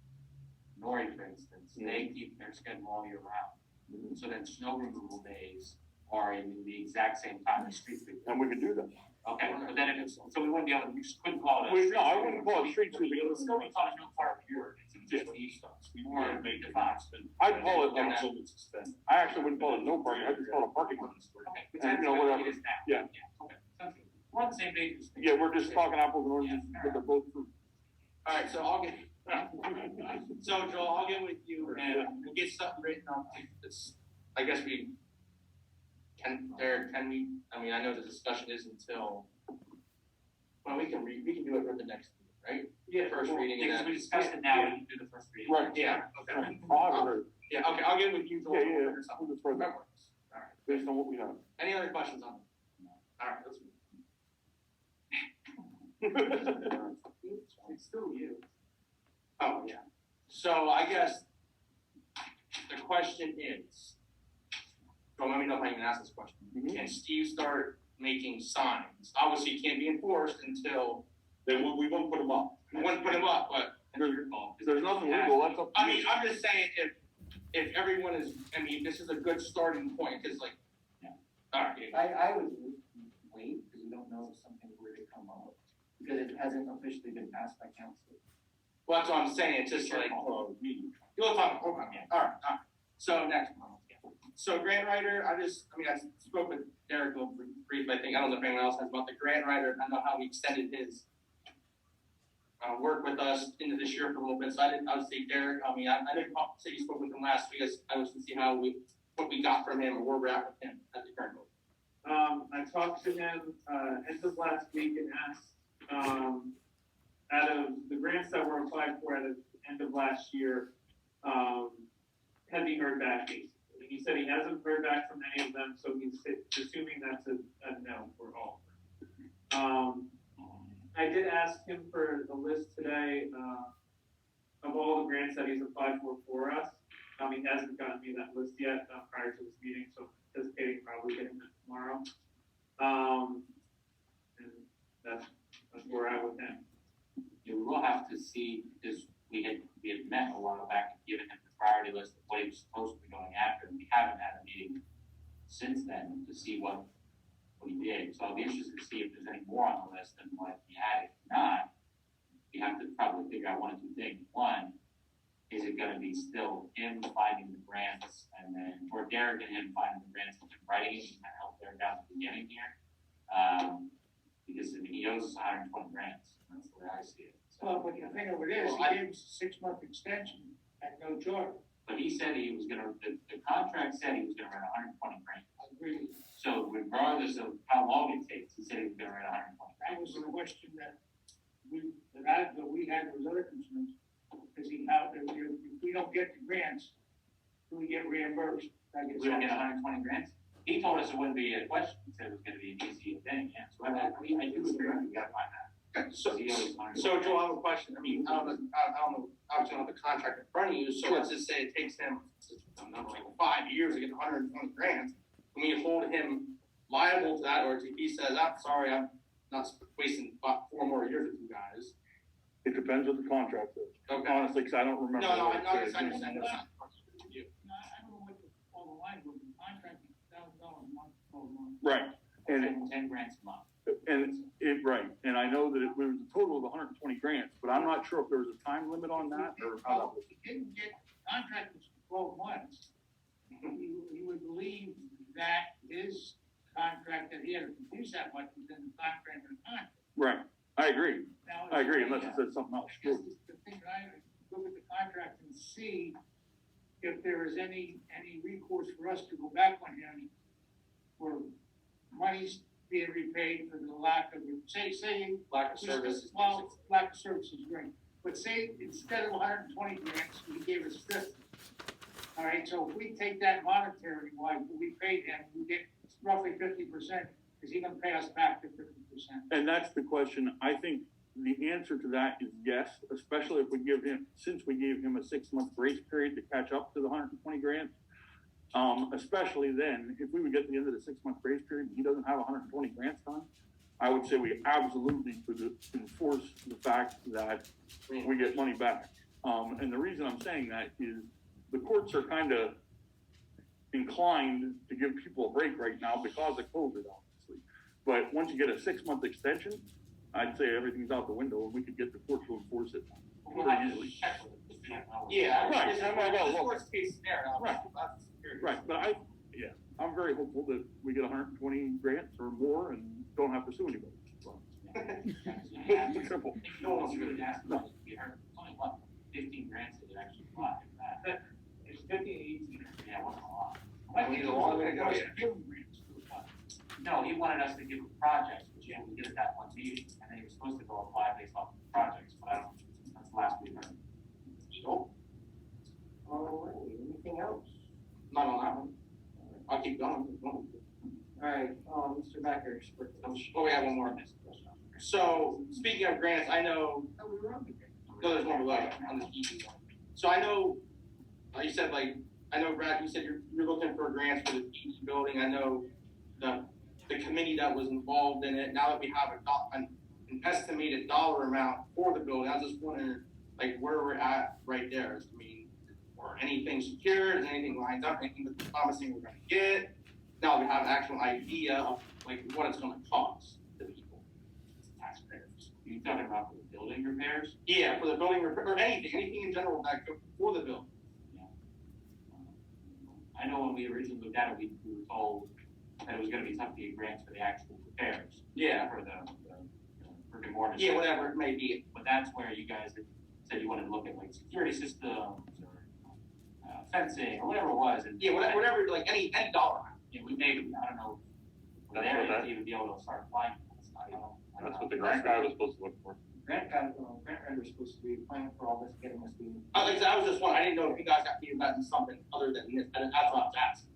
Nori, for instance, they keep their schedule all year round. So then snow removal days are in the exact same time as street sweeping. And we can do that. Okay, but then if it's, so we wouldn't be able to, we just couldn't call it a. No, I wouldn't call it street sweeping. It would still be called no park here, it's just the stuff, we Or weren't make made it defined. I'd call it, Until it's suspended. I actually wouldn't call it no parking, I'd just call it a parking lot. Okay, but And, that's you know, what whatever. it is now. Yeah. Okay, sounds good. We're on the same page. Yeah, we're just talking apples and oranges, but they're both fruit. Alright, so I'll get, so Joel, I'll get with you and we'll get something written up. It's, I guess we, can we, I mean, I know the discussion is until, well, we can do it for the next meeting, right? Yeah. First reading and Because we then. discussed it now, we can do the first reading. Right. Yeah, okay. I'll have it ready. Yeah, okay, I'll get with you, Joel, Yeah, or something. we'll just throw That that, works. Alright, based on what we have. any other questions on it? Alright, let's move. It's still you. Oh, yeah. So I guess the question is, don't let me know if I can ask this question. Mhm. Can Steve start making signs? Obviously, it can't be enforced until, We won't put them up. we wouldn't put him up, but, There's nothing legal, that's up to I you. mean, I'm just saying, if everyone is, I mean, this is a good starting point, cause like, Yeah. alright, I would wait, because we don't know if something were to come up, because it hasn't officially been passed by council. well, that's what I'm saying, it's just like, you'll talk, okay, alright. So next one. So grant writer, I spoke with Derek a little brief, I think, I don't know if anyone else has about the grant writer, I know how he extended his work with us into this year for a little bit, so I would say Derek, I didn't say you spoke with him last week, I was to see what we got from him, or where we're at with him at the current moment. I talked to him, end of last week and asked, out of the grants that were applied for at the end of last year, has he heard back basically? He said he hasn't heard back from any of them, so he's assuming that's a no for all. I did ask him for a list today, of all the grants that he's applied for us. He hasn't gotten me that list yet, prior to this meeting, so I'm anticipating probably getting that tomorrow. And that's where I'm at with him. Yeah, we will have to see, because we had met a while back and given him the priority list of what he was supposed to be going after, and we haven't had a meeting since then to see what he did. So I'll be interested to see if there's any more on the list than what he had. If not, we have to probably figure out one of two things. One, is it gonna be still him finding the grants and then, or Derek and him finding the grants and writing it and help Derek out at the beginning here? Because I mean, he owes us 120 grants, that's the way I see it. So Well, but the thing of it is, Well, he gave us a 6-month extension at no charge. But he said he was gonna, the contract said he was gonna rent 120 grand. I agree with you. So regardless of how long it takes, he said he was gonna rent 120 grand. That was the question that we had those other concerns. Because if we don't get the grants, do we get reimbursed? We don't get 120 grants. He told us it wouldn't be a question. He said it was gonna be an easy thing, yeah. So I do agree, we gotta find that. So, He always wanted- so Joe, I have a question. I mean, I don't know, obviously I don't have the contract in front of you, so let's just say it takes him, I'm not like 5 years to get 120 grants. Can we hold him liable to that, or if he says, I'm sorry, I'm not wasting 4 more years with you guys? It depends what the contract is. Okay. Honestly, because I don't remember. No, what I it says. understand. No, I don't know what all the language, the contract is $1,000 a month, 12 months. Right, and 10 grants a month. right, and I know that it was a total of 120 grants, but I'm not sure if there was a time limit on that or how that was. If he didn't get, contract was for 12 months, he would believe that his contract, that he had to produce that much within the time frame of the contract. Right, I agree, Now, I agree, unless it says something else. Because the thing that I look at the contract and see if there is any recourse for us to go back on him for monies being repaid for the lack of, say. Lack of service. Well, lack of service is great, but say instead of 120 grants, he gave us 50. All right, so if we take that monetary, why we paid him, we get roughly 50%, is he gonna pay us back the 50%? And that's the question. I think the answer to that is yes, especially if we give him, since we gave him a 6-month grace period to catch up to the 120 grants. Especially then, if we would get to the end of the 6-month grace period, and he doesn't have 120 grants done, I would say we absolutely could enforce the fact that we get money back. And the reason I'm saying that is the courts are kind of inclined to give people a break right now because of COVID, obviously. But once you get a 6-month extension, I'd say everything's out the window and we could get the court to enforce it pretty easily. Yeah, Right. That's worst case scenario. Right. Right, but I'm very hopeful that we get 120 grants or more and don't have to sue anybody. So. It's simple. If no one's really asking, we heard only 15 grants that actually apply. It's 15, 18. Yeah, wasn't a lot. I think it's a long way to go. No, he wanted us to give him projects, which we did at that one meeting, and then he was supposed to go apply based off the projects, but I don't, that's the last we heard. All right, anything else? Not on that one. I'll keep going. All right, Mr. Becker. Oh, we have one more. So, speaking of grants, I know, Oh, we were on the grant. no, there's one below on this easy one. So I know, you said I know Brad, you said you're looking for grants for the EE building. I know the committee that was involved in it, now that we have an estimated dollar amount for the building, I was just wondering, where we're at right there. I mean, or anything secured, is anything lined up, anything that's promising we're gonna get? Now we have an actual idea of what it's gonna cost the people, taxpayers. You talking about the building repairs? Yeah, for the building repair, or anything in general that go for the building. I know when we originally looked at it, we were told that it was gonna be tough to get grants for the actual repairs. Yeah. For the brick and mortar. Yeah, whatever it may be. But that's where you guys had said you wanted to look at security systems or fencing or whatever it was. And Yeah, whatever, any dollar. Yeah, we maybe, I don't know, That's there what that- to even be able to start applying for this. I don't know. That's what the grant guy was supposed to look for. Grant writer's supposed to be applying for all this, getting us the. Like I said, I was just wondering, I didn't know if you guys got feedback on something other than this, and that's what I was asking.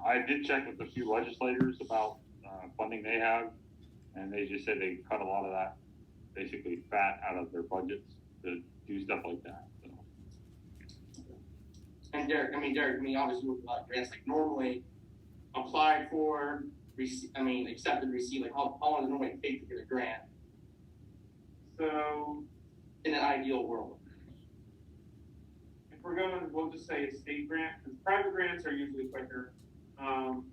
I did check with a few legislators about funding they have, and they just said they cut a lot of that, basically fat out of their budgets to do stuff like that. So. And Derek, obviously with grants, normally applied for, accepted, received, how long does it normally take to get a grant So in an ideal world? if we're going, we'll just say a state grant, because private grants are usually quicker.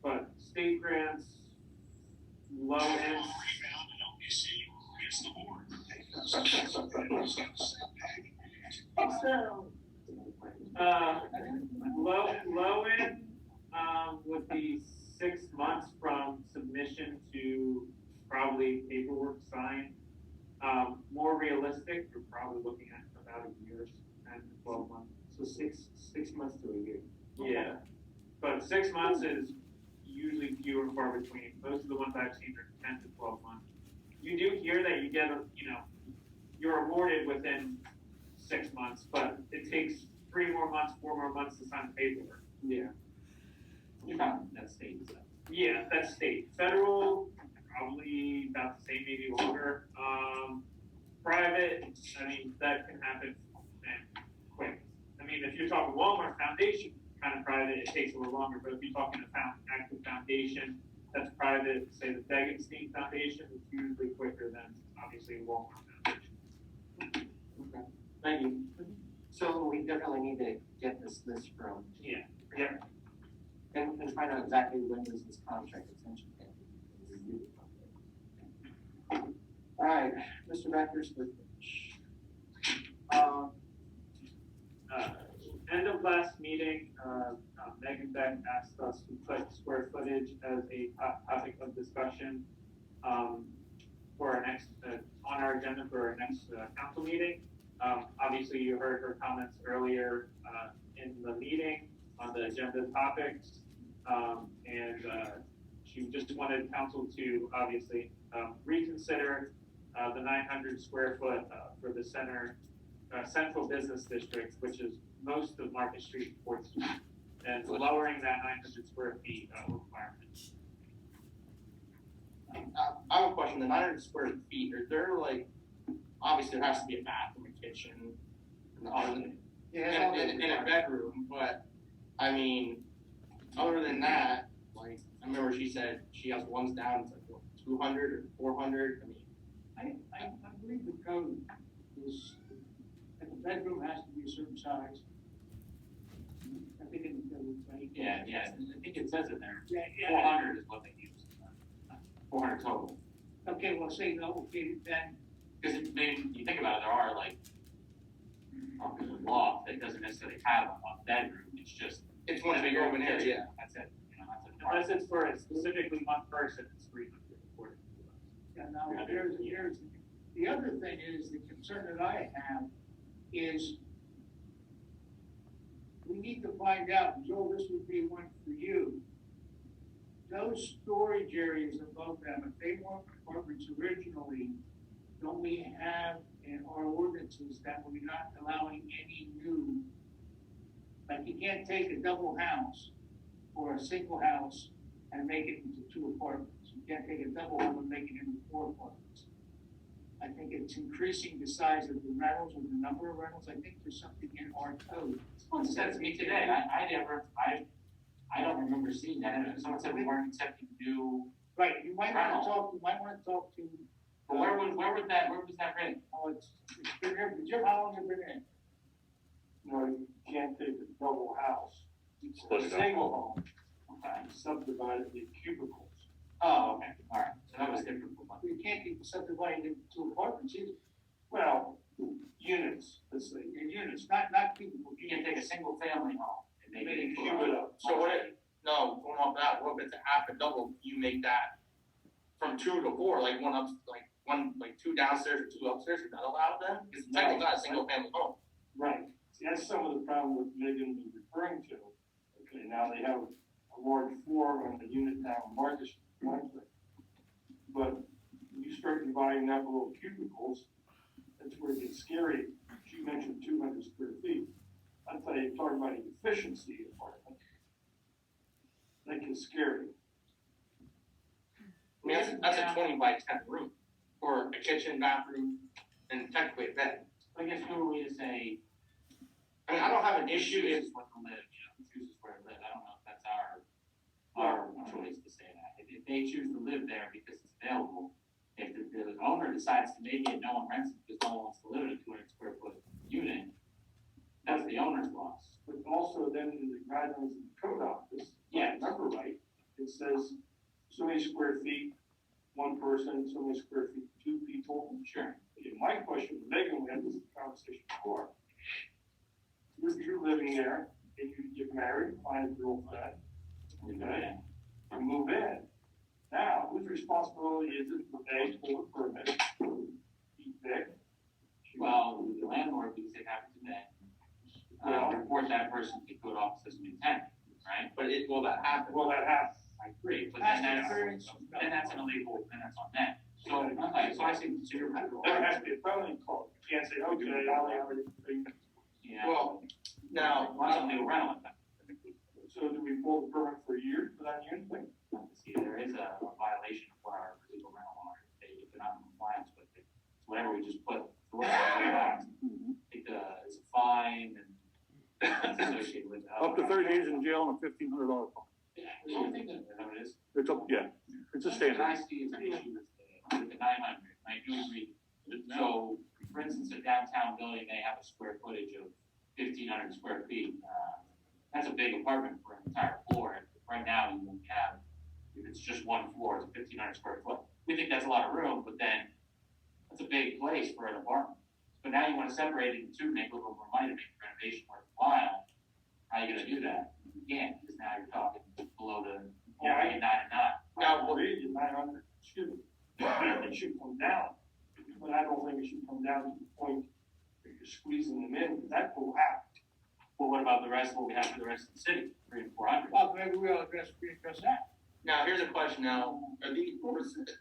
But state grants, low end. Low end, would be 6 months from submission to probably paperwork signed. More realistic, we're probably looking at about a year, 10 to 12 months. So six months to a year. Yeah, but 6 months is usually few and far between. Most of the ones I've seen are 10 to 12 months. You do hear that you get, you're awarded within 6 months, but it takes 3 more months, 4 more months to sign the paperwork. Yeah. You're not, that's state stuff. Yeah, that's state. Federal, probably about the same, maybe longer. Private, I mean, that can happen quick. I mean, if you're talking Walmart Foundation kind of private, it takes a little longer, but if you're talking active foundation, that's private, say the Degenstein Foundation, it's usually quicker than obviously Walmart Foundation. Okay. Thank you. So we definitely need to get this list from. Yeah. And find out exactly when does this contract extension end. All right, Mr. Becker's. End of last meeting, Megan Beck asked us to put square footage as a topic of discussion for our next, on our agenda for our next council meeting. Obviously, you heard her comments earlier in the meeting on the agenda topics. She just wanted council to obviously reconsider the 900 square foot for the central business district, which is most of Market Street and 4th Street, and lowering that 900 square feet requirement. I have a question. The 900 square feet, are there obviously there has to be a bathroom, a kitchen, and a bedroom, but I mean, other than that, I remember she said she has ones down, it's 200 or 400. I believe the code is that the bedroom has to be a certain size. I think in the code, right? Yeah, I think it says it there. Yeah. 400 is what they use. 400 total. Okay, well, say no, okay, then. Because you think about it, there are there's a loft that doesn't necessarily have a bedroom. It's just it's one big open area. That's it. Unless it's for specifically one person, it's 300. Yeah, now, here's the other thing is, the concern that I have is we need to find out, Joel, this would be one for you. Those storage areas above them, if they weren't apartments originally, don't we have in our ordinances that we're not allowing any new, like you can't take a double house or a single house and make it into 2 apartments. You can't take a double home and make it into 4 apartments. I think it's increasing the size of the rentals or the number of rentals. I think there's something in our code. Someone said to me today, I don't remember seeing that. Someone said we weren't accepting new. Right, you might want to talk to. But where was that written? Oh, it's been here, Jim, how long have you been in? No, you can't take a double house. It's Split a it up. single home, Okay. subdivided into cubicles. Oh, okay, all right. So that was different from what. You can't be subdivided into 2 apartments either. Well, units, let's say. Units, not people. You can take a single family home and make it into Cube it up. So going off that, what if it's a half and double, you make that from 2 to 4, one 2 downstairs or 2 upstairs, is that allowed then? Because it's technically not a single family home. Right. See, that's some of the problem with Megan was referring to. Okay, now they have a large floor on the unit down on Market Street. But when you start dividing that little cubicles, that's where it gets scary. She mentioned 200 square feet. I thought you were talking about the efficiency apartment. That gets scary. I mean, that's a 20 by 10 room, or a kitchen, bathroom, and technically a bed. I guess who are we to say? I mean, I don't have an issue if, Chooses what to live, who chooses where to live. I don't know if that's our choice to say that. If they choose to live there because it's available, if the owner decides to make it, no one rents it because no one wants to live in a 200 square foot unit, that's the owner's loss. But also then in the guidelines of the code office, if I remember right, it says so many square feet, 1 person, so many square feet, 2 people. Sure. Okay, my question to Megan, we had this conversation before. You're living there, and you get married, find a girlfriend, okay, and move in. Now, whose responsibility is it to pay for the permit? Well, the landlord, because it happens to them, report that person to code office as an intent, right? But will that happen? I agree, but then that's an illegal, then that's on them. So, okay, so I see, so you're right. There has to be a felony code. You can't say, okay, Yeah. Well, now, Once a legal rental, So do we pull the permit for a year for that unit thing? see, there is a violation of what our legal rental law is. If they're not in compliance with it, it's whatever we just put. I think it's a fine and it's associated with. Up to 30 days in jail and a $1,500 fine. I don't think that, is that what it is? It's up, yeah, it's a What standard. I see is an issue with the 900, I do agree. So, for instance, a downtown building, they have a square footage of 1,500 square feet. That's a big apartment for an entire floor. Right now, you won't have, if it's just one floor, it's 1,500 square foot. We think that's a lot of room, but then that's a big place for an apartment. But now you want to separate it in two, make a little more money to make the renovation worthwhile. How are you going to do that? You can't, because now you're talking below the, Yeah, 9 and 9. Now, well, 900, excuse me, it should come down, but I don't think it should come down to the point that you're squeezing them in, because that will happen. Well, what about the rest, what we have for the rest of the city, 300 and 400? Well, maybe we'll address that. now, here's a question now, are these,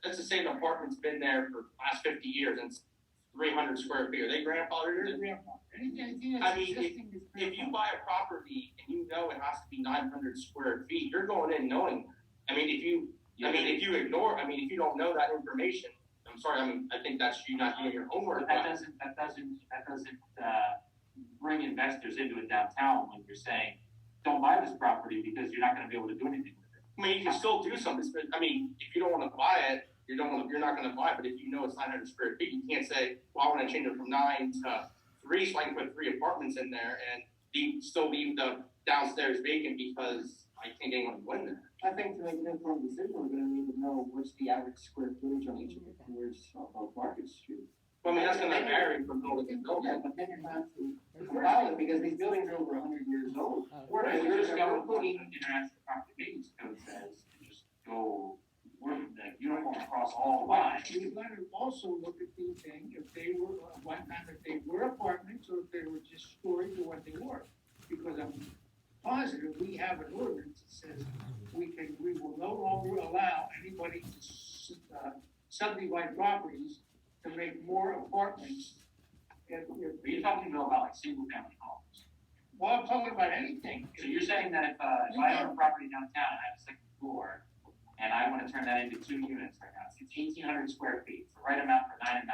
let's just say the apartment's been there for the last 50 years and it's 300 square feet, are they grandfathered in? Anything I that's mean, existing is. If you buy a property and you know it has to be 900 square feet, you're going in knowing that. I mean, if you don't know that information, I'm sorry, I think that's you not doing your homework. But that doesn't bring investors into it downtown when you're saying, don't buy this property because you're not gonna be able to do anything with it. I mean, you can still do something, but I mean, if you don't wanna buy it, you're not gonna buy it, but if you know it's 900 square feet, you can't say, well, I wanna change it from 9 to 3, so I can put 3 apartments in there and still leave the downstairs vacant because I can't get anyone to go in there. I think to make an informed decision, we're gonna need to know what's the average square footage on each of the floors of Market Street. Well, I mean, that's gonna vary from building to Yeah, building. but then you're not to compile it, because these buildings are over 100 years old. Or you're just going with international property maintenance code says, just go, you don't want to cross all lines. We're gonna also look at the thing, if they were, one time, if they were apartments, or if they were just storage, or what they were. Because I'm positive, we have an ordinance that says we will no longer allow anybody to subdivide properties to make more apartments. Are you talking about like single family homes? Well, I'm talking about anything. So you're saying that if I own a property downtown, I have a second floor, and I want to turn that into 2 units right now, it's 1,800 square feet, it's the right amount for 9 and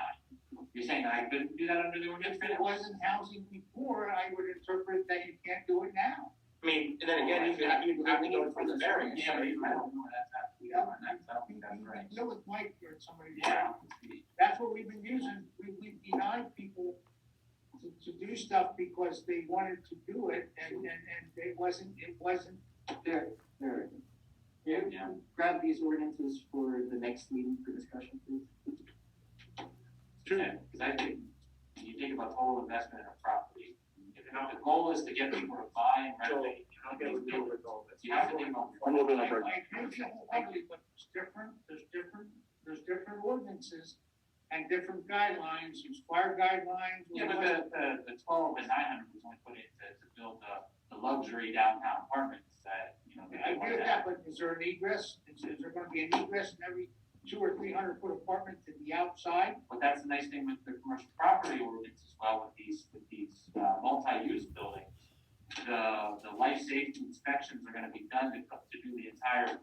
9. You're saying that I couldn't do that under the ordinance? If it wasn't housing before, I would interpret that you can't do it now. I mean, and then again, you have to go through the variance. Yeah, but I don't know what that's actually on, I don't think that's right. Deal with Mike or somebody. Yeah. That's what we've been using. We've denied people to do stuff because they wanted to do it and it wasn't There. Yeah, grab these ordinances for the next meeting for discussion, please. Yeah, because I think, when you think about total investment in a property, if the goal is to get people to buy and renovate, you have to think about. I'm a little bit I of a- agree wholeheartedly, but there's different ordinances and different guidelines, there's fire guidelines. Yeah, but the 12 and 900 was only put in to build the luxury downtown apartments that, I agree with that, but is there an egress? Is there gonna be an egress in every 200 or 300 foot apartment to the outside? But that's the nice thing with the commercial property ordinance as well, with these multi-use buildings. The life safety inspections are gonna be done to do the entire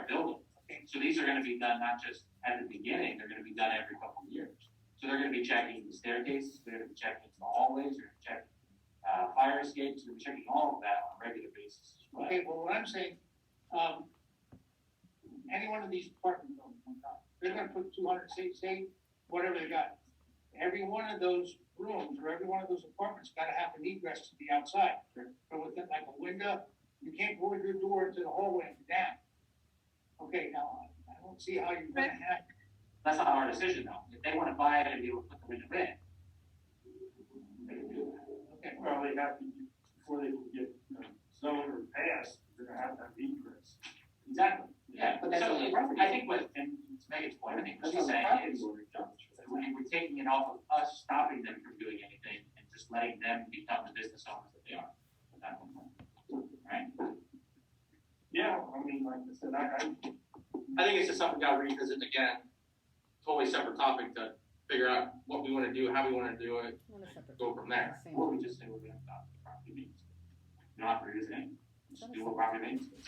building. So these are gonna be done not just at the beginning, they're gonna be done every couple of years. So they're gonna be checking the staircases, they're gonna be checking the hallways, they're gonna be checking fire escapes, they're gonna be checking all of that on a regular basis as well. Okay, well, what I'm saying, any one of these apartment buildings, they're gonna put 200, say, whatever they got. Every one of those rooms or every one of those apartments gotta have an egress to the outside. But with it, like a window, you can't go with your door into the hallway and down. Okay, now, I don't see how you're gonna have. That's not our decision though. If they wanna buy it and be able to put the window in, they can do that. Okay, Well, they have to, before they can get zoned or passed, they're gonna have to have egress. Exactly, yeah, But that's so on the property. I think what, and to Megan's point, I think what she's saying is, we're taking it off of us, stopping them from doing anything, and just letting them become the business owners that they are. At that point. Right? Yeah, I mean, like I said, I think it's just something we gotta revisit again, totally separate topic to figure out what we wanna do, how we wanna do it, go from there. Or we just say we're gonna stop the property maintenance. You don't have to reduce anything. Just do what property maintenance is.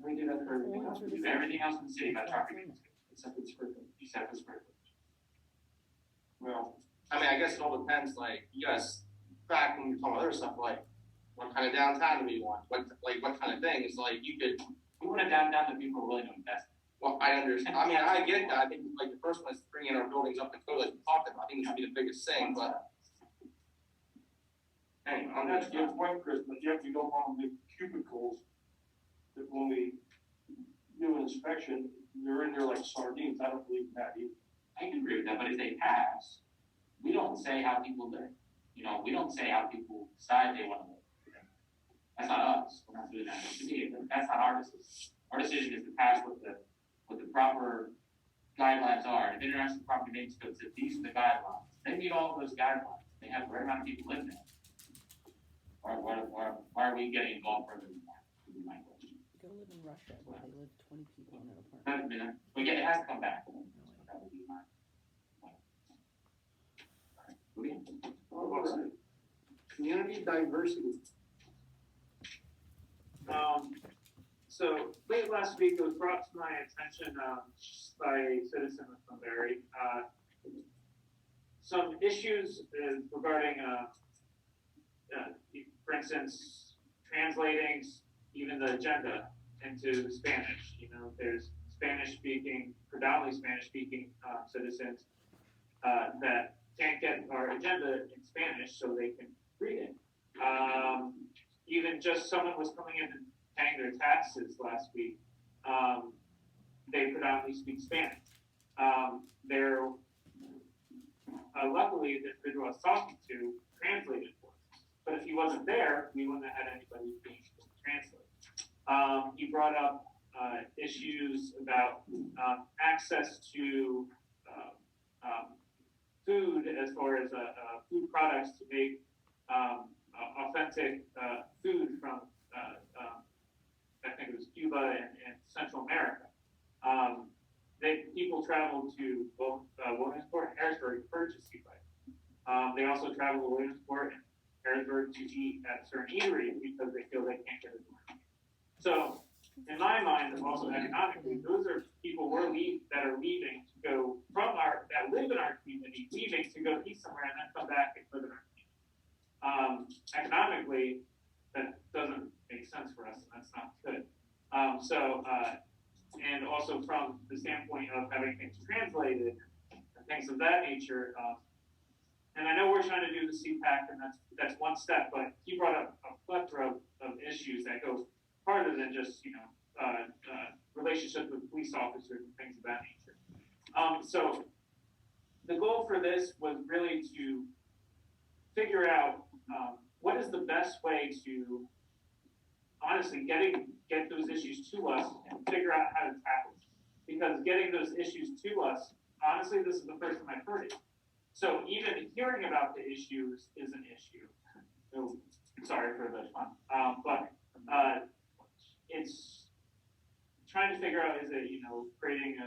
We do that for everything else. We do everything else in the city by property maintenance. Except for square footage. Except for square footage. well, I mean, I guess it all depends, like, you guys, back when we were talking about other stuff, like, what kind of downtown do we want? What kind of thing? It's like, you could, We want a downtown that people are willing to invest in. well, I understand, I mean, I get that, I think, like, the first one is bringing our buildings up to code, like we talked about, I think it should be the biggest thing, but. Anyway, and that's a good point, Chris, but yet you don't want to make cubicles that when we do an inspection, they're in there like sardines. I don't believe in that either. I can agree with that, but if they pass, we don't say how people live. You know, we don't say how people decide they want to live. That's not us. We're not doing that. To me, that's not our decision. Our decision is to pass what the proper guidelines are. If International Property Maintenance Code says these are the guidelines, they meet all of those guidelines. They have the right amount of people living there. Why are we getting involved further than that? Would be my question. Go live in Russia where they live 20 people in an apartment. Again, it has to come back. That would be my point. Community diversity. So late last week, it was brought to my attention by a citizen of Sunbury. Some issues regarding, for instance, translating even the agenda into Spanish. You know, there's predominantly Spanish-speaking citizens that can't get our agenda in Spanish so they can read it. Even just someone was coming in and paying their taxes last week. They predominantly speak Spanish. Luckily, the individual I was talking to translated for us. But if he wasn't there, we wouldn't have had anybody being able to translate. He brought up issues about access to food, as far as food products to make authentic food from, I think it was Cuba and Central America. People travel to both Williamsport and Harrisburg to purchase seafood. They also travel to Williamsport and Harrisburg to eat at certain eateries because they feel they can't get it. So, in my mind, also economically, those are people that are leaving to go that live in our community, leaving to go eat somewhere and then come back and live in our community. Economically, that doesn't make sense for us, and that's not good. And also from the standpoint of having things translated and things of that nature, and I know we're trying to do the CPAC, and that's one step, but he brought up a plethora of issues that go farther than just, relationships with police officers and things of that nature. So the goal for this was really to figure out what is the best way to honestly get those issues to us and figure out how to tackle it. Because getting those issues to us, honestly, this is the first time I've heard it. So even hearing about the issues is an issue. So, sorry for the fun. But it's trying to figure out, is it, creating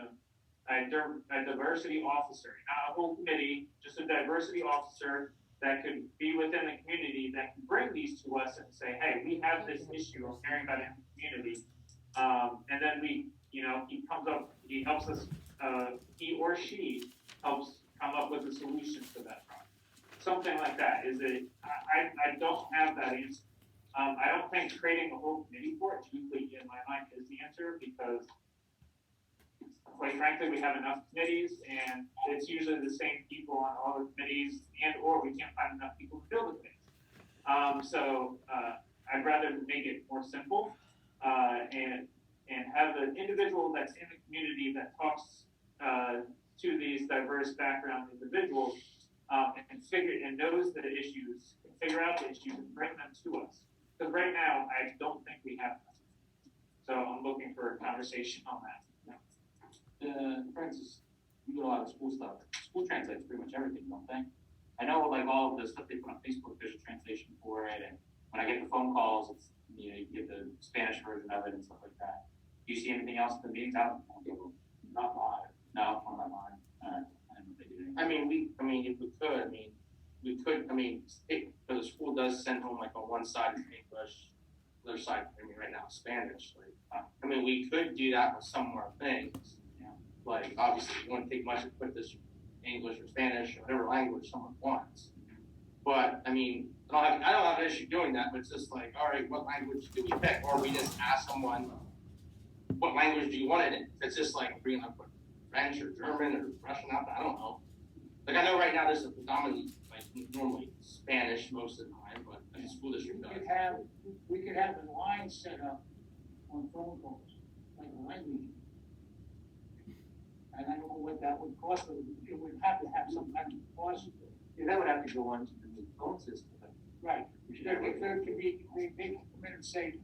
a diversity officer, not a whole committee, just a diversity officer that could be within the community that can bring these to us and say, hey, we have this issue of caring about it in the community. And then he helps us, he or she helps come up with a solution to that problem. Something like that. I don't have that answer. I don't think creating a whole committee for it, usually in my mind, is the answer, because quite frankly, we have enough committees, and it's usually the same people on all the committees, or we can't find enough people to fill the committees. So I'd rather make it more simple, and have an individual that's in the community that talks to these diverse background individuals, and knows the issues, and figure out the issues, and bring them to us. Because right now, I don't think we have them. So I'm looking for a conversation on that. Francis, we do a lot of school stuff. School translates pretty much everything, don't they? I know like all of the stuff they put on Facebook, there's a translation for it, and when I get the phone calls, it's, you know, you get the Spanish version of it and stuff like that. Do you see anything else in the meetings out? Not live. No, on that line. I don't know if they do anything. I mean, if we could, but the school does send home like on one side is English, other side, right now Spanish, like, we could do that with some more things. Yeah. Like, obviously, it wouldn't take much to put this English or Spanish or whatever language someone wants. But, I don't have an issue doing that, but it's just like, all right, what language do we pick? Or we just ask someone, what language do you want it in? If it's just like bringing up French or German or Russian, I don't know. Like, I know right now there's a predominantly, like, normally Spanish most of the time, but the school district does. We could have a line set up on phone calls, like a language. And I don't know what that would cost, but it would have to have some kind of cost. Yeah, that would have to go on to the new phone system. Right. There could be, they can come in and say,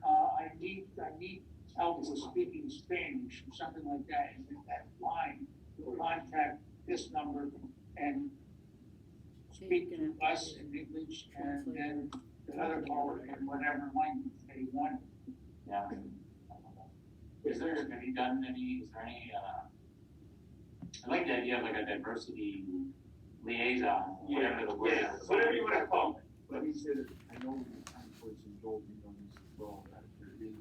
I need help with speaking Spanish or something like that, and then that line will contact this number and speak to us in English, and then the other caller in whatever language they want. Yeah. Is there any, I like the idea of like a diversity liaison, whatever the word is. Whatever you wanna call it. Let me say that I know unfortunately Joel, you know this as well, that there is a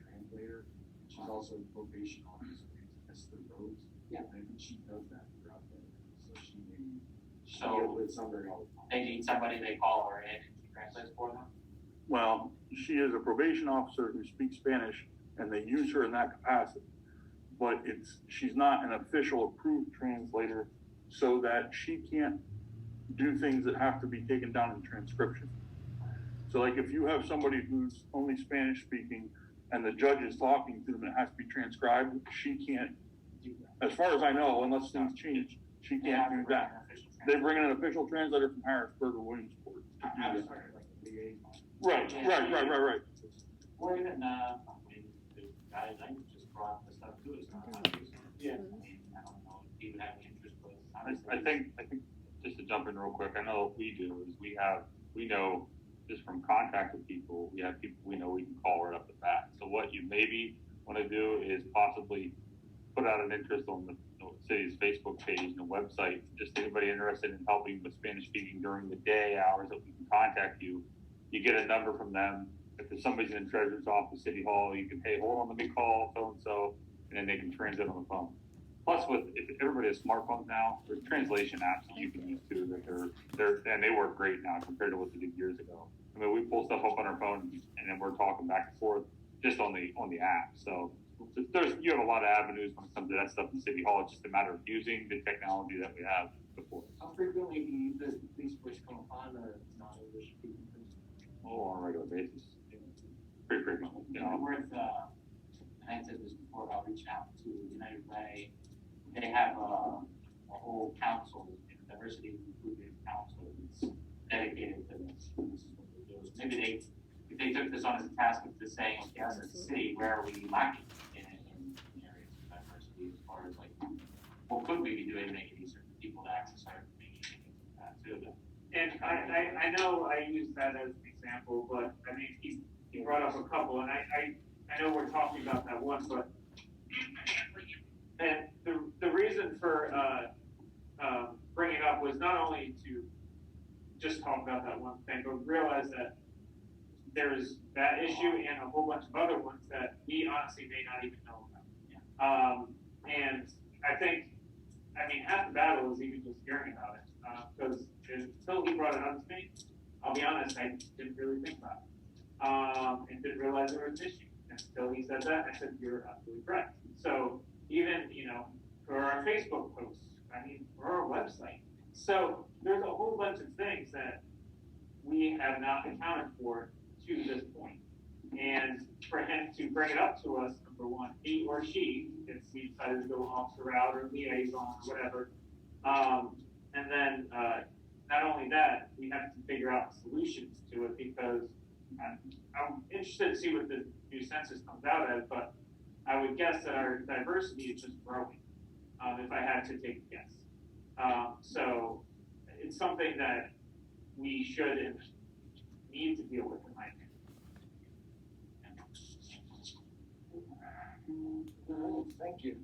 translator. She's also a probation officer, Esther Rose. Yeah. And she does that throughout the, so she may, So with Sunbury all the time. they need somebody, they call her in and she translates for them? Well, she is a probation officer who speaks Spanish, and they use her in that capacity. But she's not an official approved translator, so that she can't do things that have to be taken down in transcription. So like if you have somebody who's only Spanish speaking and the judge is talking to them, it has to be transcribed, she can't do that. As far as I know, unless things change, she can't do that. They bring in an official translator from Harrisburg or Williamsport to do that. Right. Or even, the guy language just brought the stuff to us. Yeah. I don't know if you would have any interest, but I think just to jump in real quick, I know what we do is we know just from contact with people, we have people we know we can call right up the bat. So what you maybe want to do is possibly put out an interest on the city's Facebook page and the website. Just anybody interested in helping with Spanish speaking during the day hours that we can contact you. You get a number from them. If there's somebody's in the treasurer's office, City Hall, you can, hey, hold on, let me call so-and-so, and then they can translate on the phone. Plus, if everybody has smartphones now, there's translation apps that you can use too. And they work great now compared to what they did years ago. We pull stuff up on our phone and then we're talking back and forth just on the app. So you have a lot of avenues when it comes to that stuff in City Hall. It's just a matter of using the technology that we have before. How frequently does the police push come upon a non-English speaking person? Oh, on a regular basis. Pretty frequently. Worth, and I said this before about reaching out to United Way. They have a whole council, diversity and inclusion council that's dedicated to this. This is what they do. Maybe if they took this on as a task of just saying, okay, as a city, where are we lacking in areas of diversity as far as like, what could we be doing to make it easier for people to access our information and things like that too? And I know I use that as an example, but he brought up a couple, and I know we're talking about that one, but and the reason for bringing it up was not only to just talk about that one thing, but realize that there's that issue and a whole bunch of other ones that we honestly may not even know about. And I think, half the battle is even just hearing about it, because until he brought it up to me, I'll be honest, I didn't really think about it, and didn't realize there was an issue. Until he said that, I said, you're absolutely correct. So even, for our Facebook posts, for our website. So there's a whole bunch of things that we have not accounted for to this point. And for him to bring it up to us, number one, he or she, if we decided to go officer route or liaison or whatever, and then not only that, we have to figure out solutions to it, because I'm interested to see what the new census comes out as, but I would guess that our diversity is just growing. if I had to take a guess. So it's something that we should and need to deal with in my opinion. Thank you.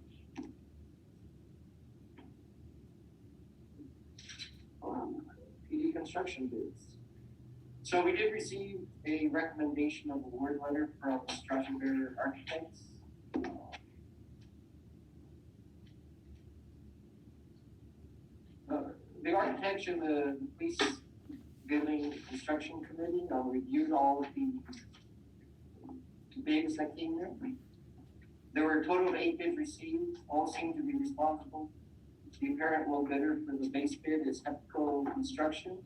PD construction bids. So we did receive a recommendation of award letter from Sunbury Architects. The architects and the police building construction committee reviewed all of the bids that came in. There were a total of 8 bids received, all seem to be responsible. The apparent low bidder for the base bid is HEPCO Construction.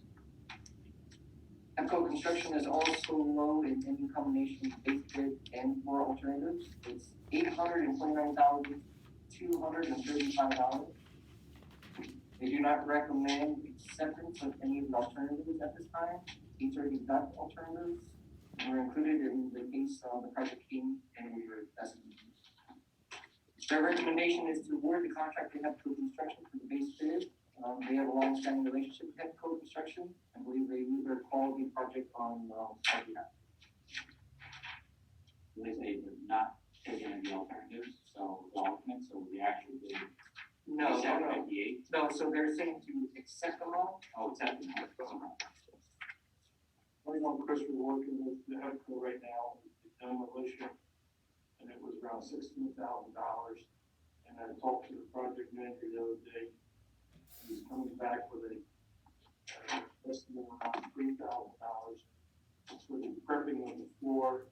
HEPCO Construction is also low in any combination of base bid and more alternatives. It's $829,235. They do not recommend acceptance of any of the alternatives at this time. These are deduct alternatives were included in the case of the project came and we were estimating. Their recommendation is to award the contract to HEPCO Construction for the base bid. They have a long-standing relationship with HEPCO Construction. I believe they do their quality project on our behalf. They say they're not taking any alternatives, so the alternates, so we actually did. No, So they're saying to accept them all. Oh, accept them. Chris, we're working with the HEPCO right now, the demolition, and it was around $16,000. And I talked to the project manager the other day. He's coming back with a estimate around $3,000. So we're prepping on the floor,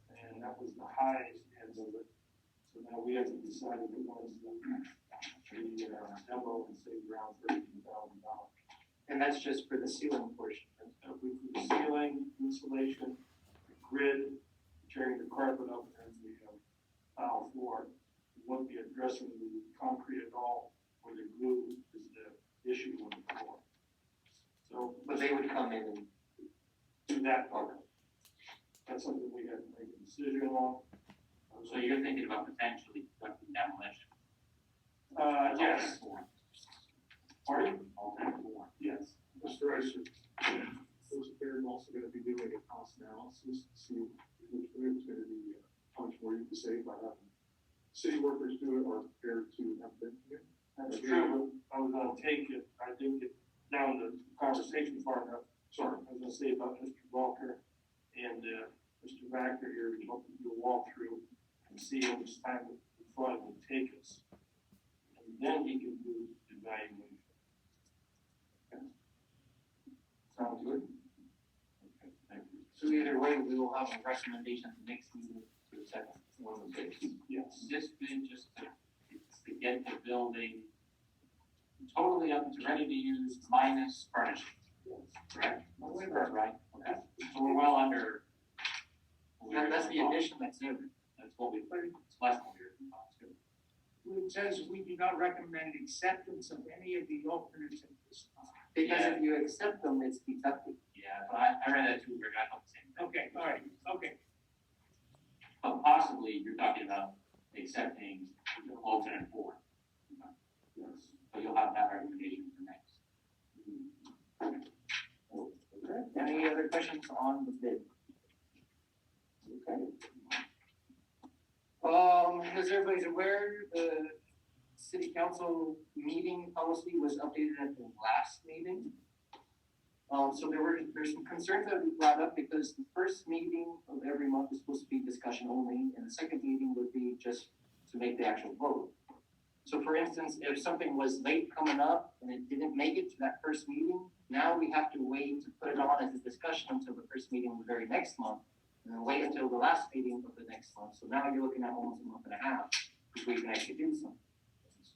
and that was the highest end of it. So now we have to decide if we want to do the demo and save around $13,000. And that's just for the ceiling portion. For the ceiling, insulation, grid, tearing the carpet up, and the tile floor. We won't be addressing the concrete at all, or the glue is the issue on the floor. So, But they would come in and do that part. That's something we have to make a decision on. So you're thinking about potentially conducting demolition? Yes. Pardon? Alternate form. Yes. Mr. Ricer. They're also going to be doing a cost analysis to see which way it's going to be, how much more you can save by having city workers do it or compared to have them do it. That's true. I was going to take it, I didn't get down the conversation far enough. Sorry, I was going to say about Mr. Walker and Mr. Backer here, we hope to do a walkthrough and see how much time the flood will take us. And then he can do the evaluation. sound good. Okay, thank you. So either way, we will have a recommendation at the next meeting to accept one of the bids. Yes. This bid just to get the building totally up to ready to use minus furnishing, correct? That's right, okay. So we're well under. That's the addition that's in. That's what we put, it's less than we were. It says we do not recommend acceptance of any of the alternates at this time. Because if you accept them, it's deducted. Yeah, but I read that too, Rick, I thought the same thing. Okay, all right, okay. But possibly you're talking about accepting the alternate form. Yes. So you'll have that recommendation for next. Okay. Any other questions on the bid? Okay. As everybody's aware, the city council meeting policy was updated at the last meeting. So there's some concerns that we brought up because the first meeting of every month is supposed to be discussion only, and the second meeting would be just to make the actual vote. So for instance, if something was late coming up and it didn't make it to that first meeting, now we have to wait to put it on as a discussion until the first meeting of the very next month, and then wait until the last meeting of the next month. So now you're looking at almost a month and a half before you can actually do something.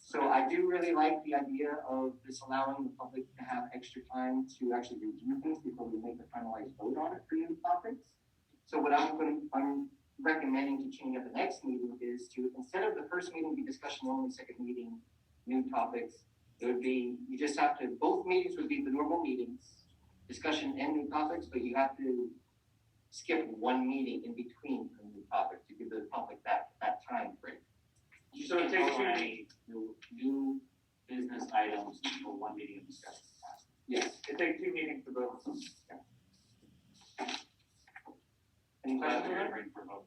So I do really like the idea of this allowing the public to have extra time to actually review things before we make the finalized vote on it for new topics. So what I'm recommending to change at the next meeting is to, instead of the first meeting be discussion only, second meeting, new topics, it would be, you just have to, both meetings would be the normal meetings, discussion and new topics, but you have to skip one meeting in between the new topics to give the public that time frame. You So it can't takes vote on two- any new business items until one meeting of discussion. Yes. It takes 2 meetings to vote. Any questions on that? Ready for a vote?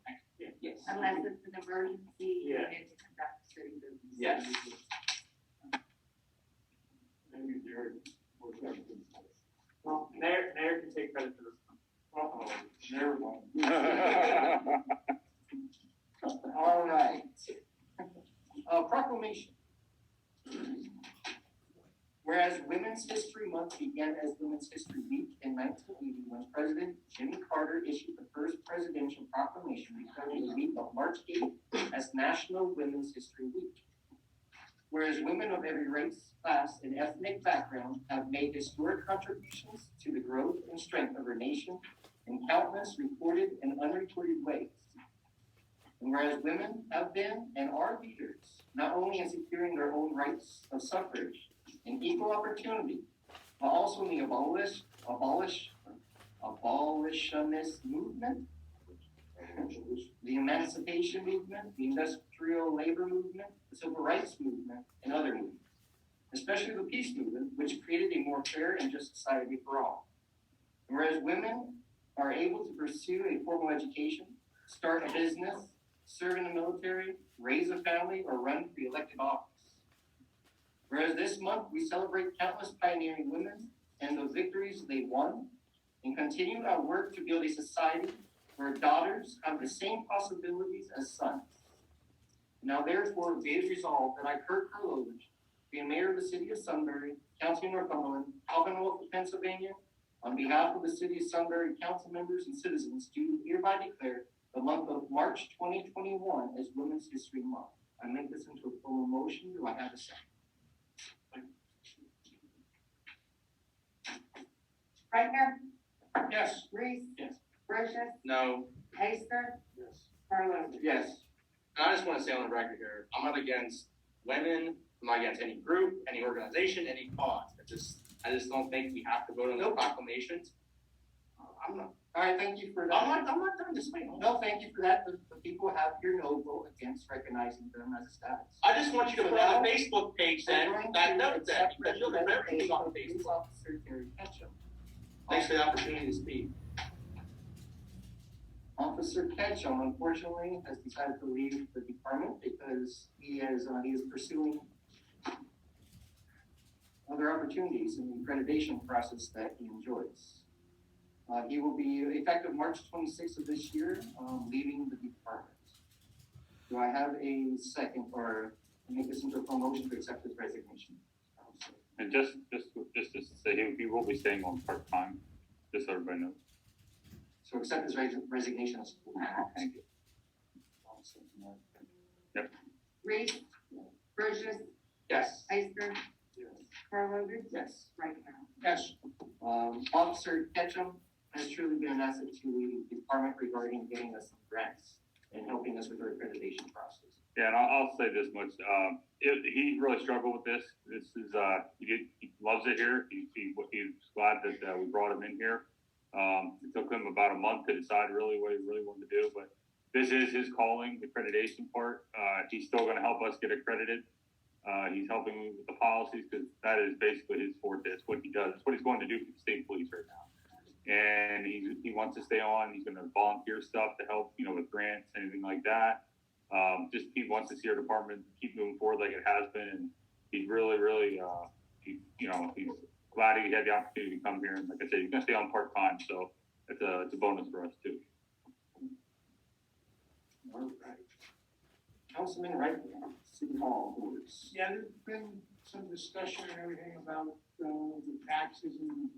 Yes. Unless it's an emergency, Yeah. and it's to conduct city business. Yes. Maybe Jared, or something. Well, Mayor can take credit for this one. Never mind. All right. Proclamation. Whereas Women's History Month began as Women's History Week in 1980, when President Jimmy Carter issued the first presidential proclamation declaring the week of March 8th as National Women's History Week. Whereas women of every race, class, and ethnic background have made historic contributions to the growth and strength of our nation in countless recorded and unrecorded ways. And whereas women have been and are leaders, not only in securing their own rights of suffrage and equal opportunity, but also in the abolitionist movement, the emancipation movement, the industrial labor movement, the civil rights movement, and other movements, especially the peace movement, which created a more fair and just society for all. And whereas women are able to pursue a formal education, start a business, serve in the military, raise a family, or run for the elected office. Whereas this month we celebrate countless pioneering women and the victories they won, and continue our work to build a society where daughters have the same possibilities as sons. Now therefore be it resolved that I, Kurt Karlovich, being mayor of the city of Sunbury, county of Northumberland, Commonwealth of Pennsylvania, on behalf of the city of Sunbury council members and citizens, do hereby declare the month of March 2021 as Women's History Month. I make this into a formal motion. Do I have a second? Reichner, Yes. Reese. Yes. Brochus, No, Heister, Yes. Karlovic. Yes. and I just want to say on the record here, I'm not against women, I'm not against any group, any organization, any cause. I just don't think we have to vote on the proclamations. I'm not, All right, thank you for that. I'm not done this way. No, thank you for that. The people have your no vote against recognizing them as a status. I just want you to So put on now, the Facebook page We're going that to note that, accept because you'll have everything on Police Facebook. Officer Terry Ketchum. Thanks for the opportunity to speak. Officer Ketchum, unfortunately, has decided to leave the department because he is pursuing other opportunities in the accreditation process that he enjoys. He will be effective March 26th of this year, leaving the department. Do I have a second or make this into a full motion to accept his resignation? And just to say, he will be staying on part-time, just so everybody knows. So accept his resignation as full. Thank you. Yep. Reese, Brochus, Yes. Heister, Karlovic. Yes. Reichner. Yes. Officer Ketchum has truly been an asset to the department regarding getting us some grants and helping us with our accreditation process. Yeah, and I'll say this much, he really struggled with this. This is, he loves it here. He's glad that we brought him in here. It took him about a month to decide really what he really wanted to do, but this is his calling, the accreditation part. He's still gonna help us get accredited. He's helping me with the policies, because that is basically his forte. It's what he does. It's what he's going to do for the state police right now. And he wants to stay on. He's gonna volunteer stuff to help, with grants, anything like that. Just he wants to see our department keep moving forward like it has been, and he's really, he's glad he had the opportunity to come here. And like I said, he's gonna stay on part time, so it's a bonus for us too. All right. Councilman Wright, City Hall boards. Yeah, there's been some discussion and everything about, the taxes and,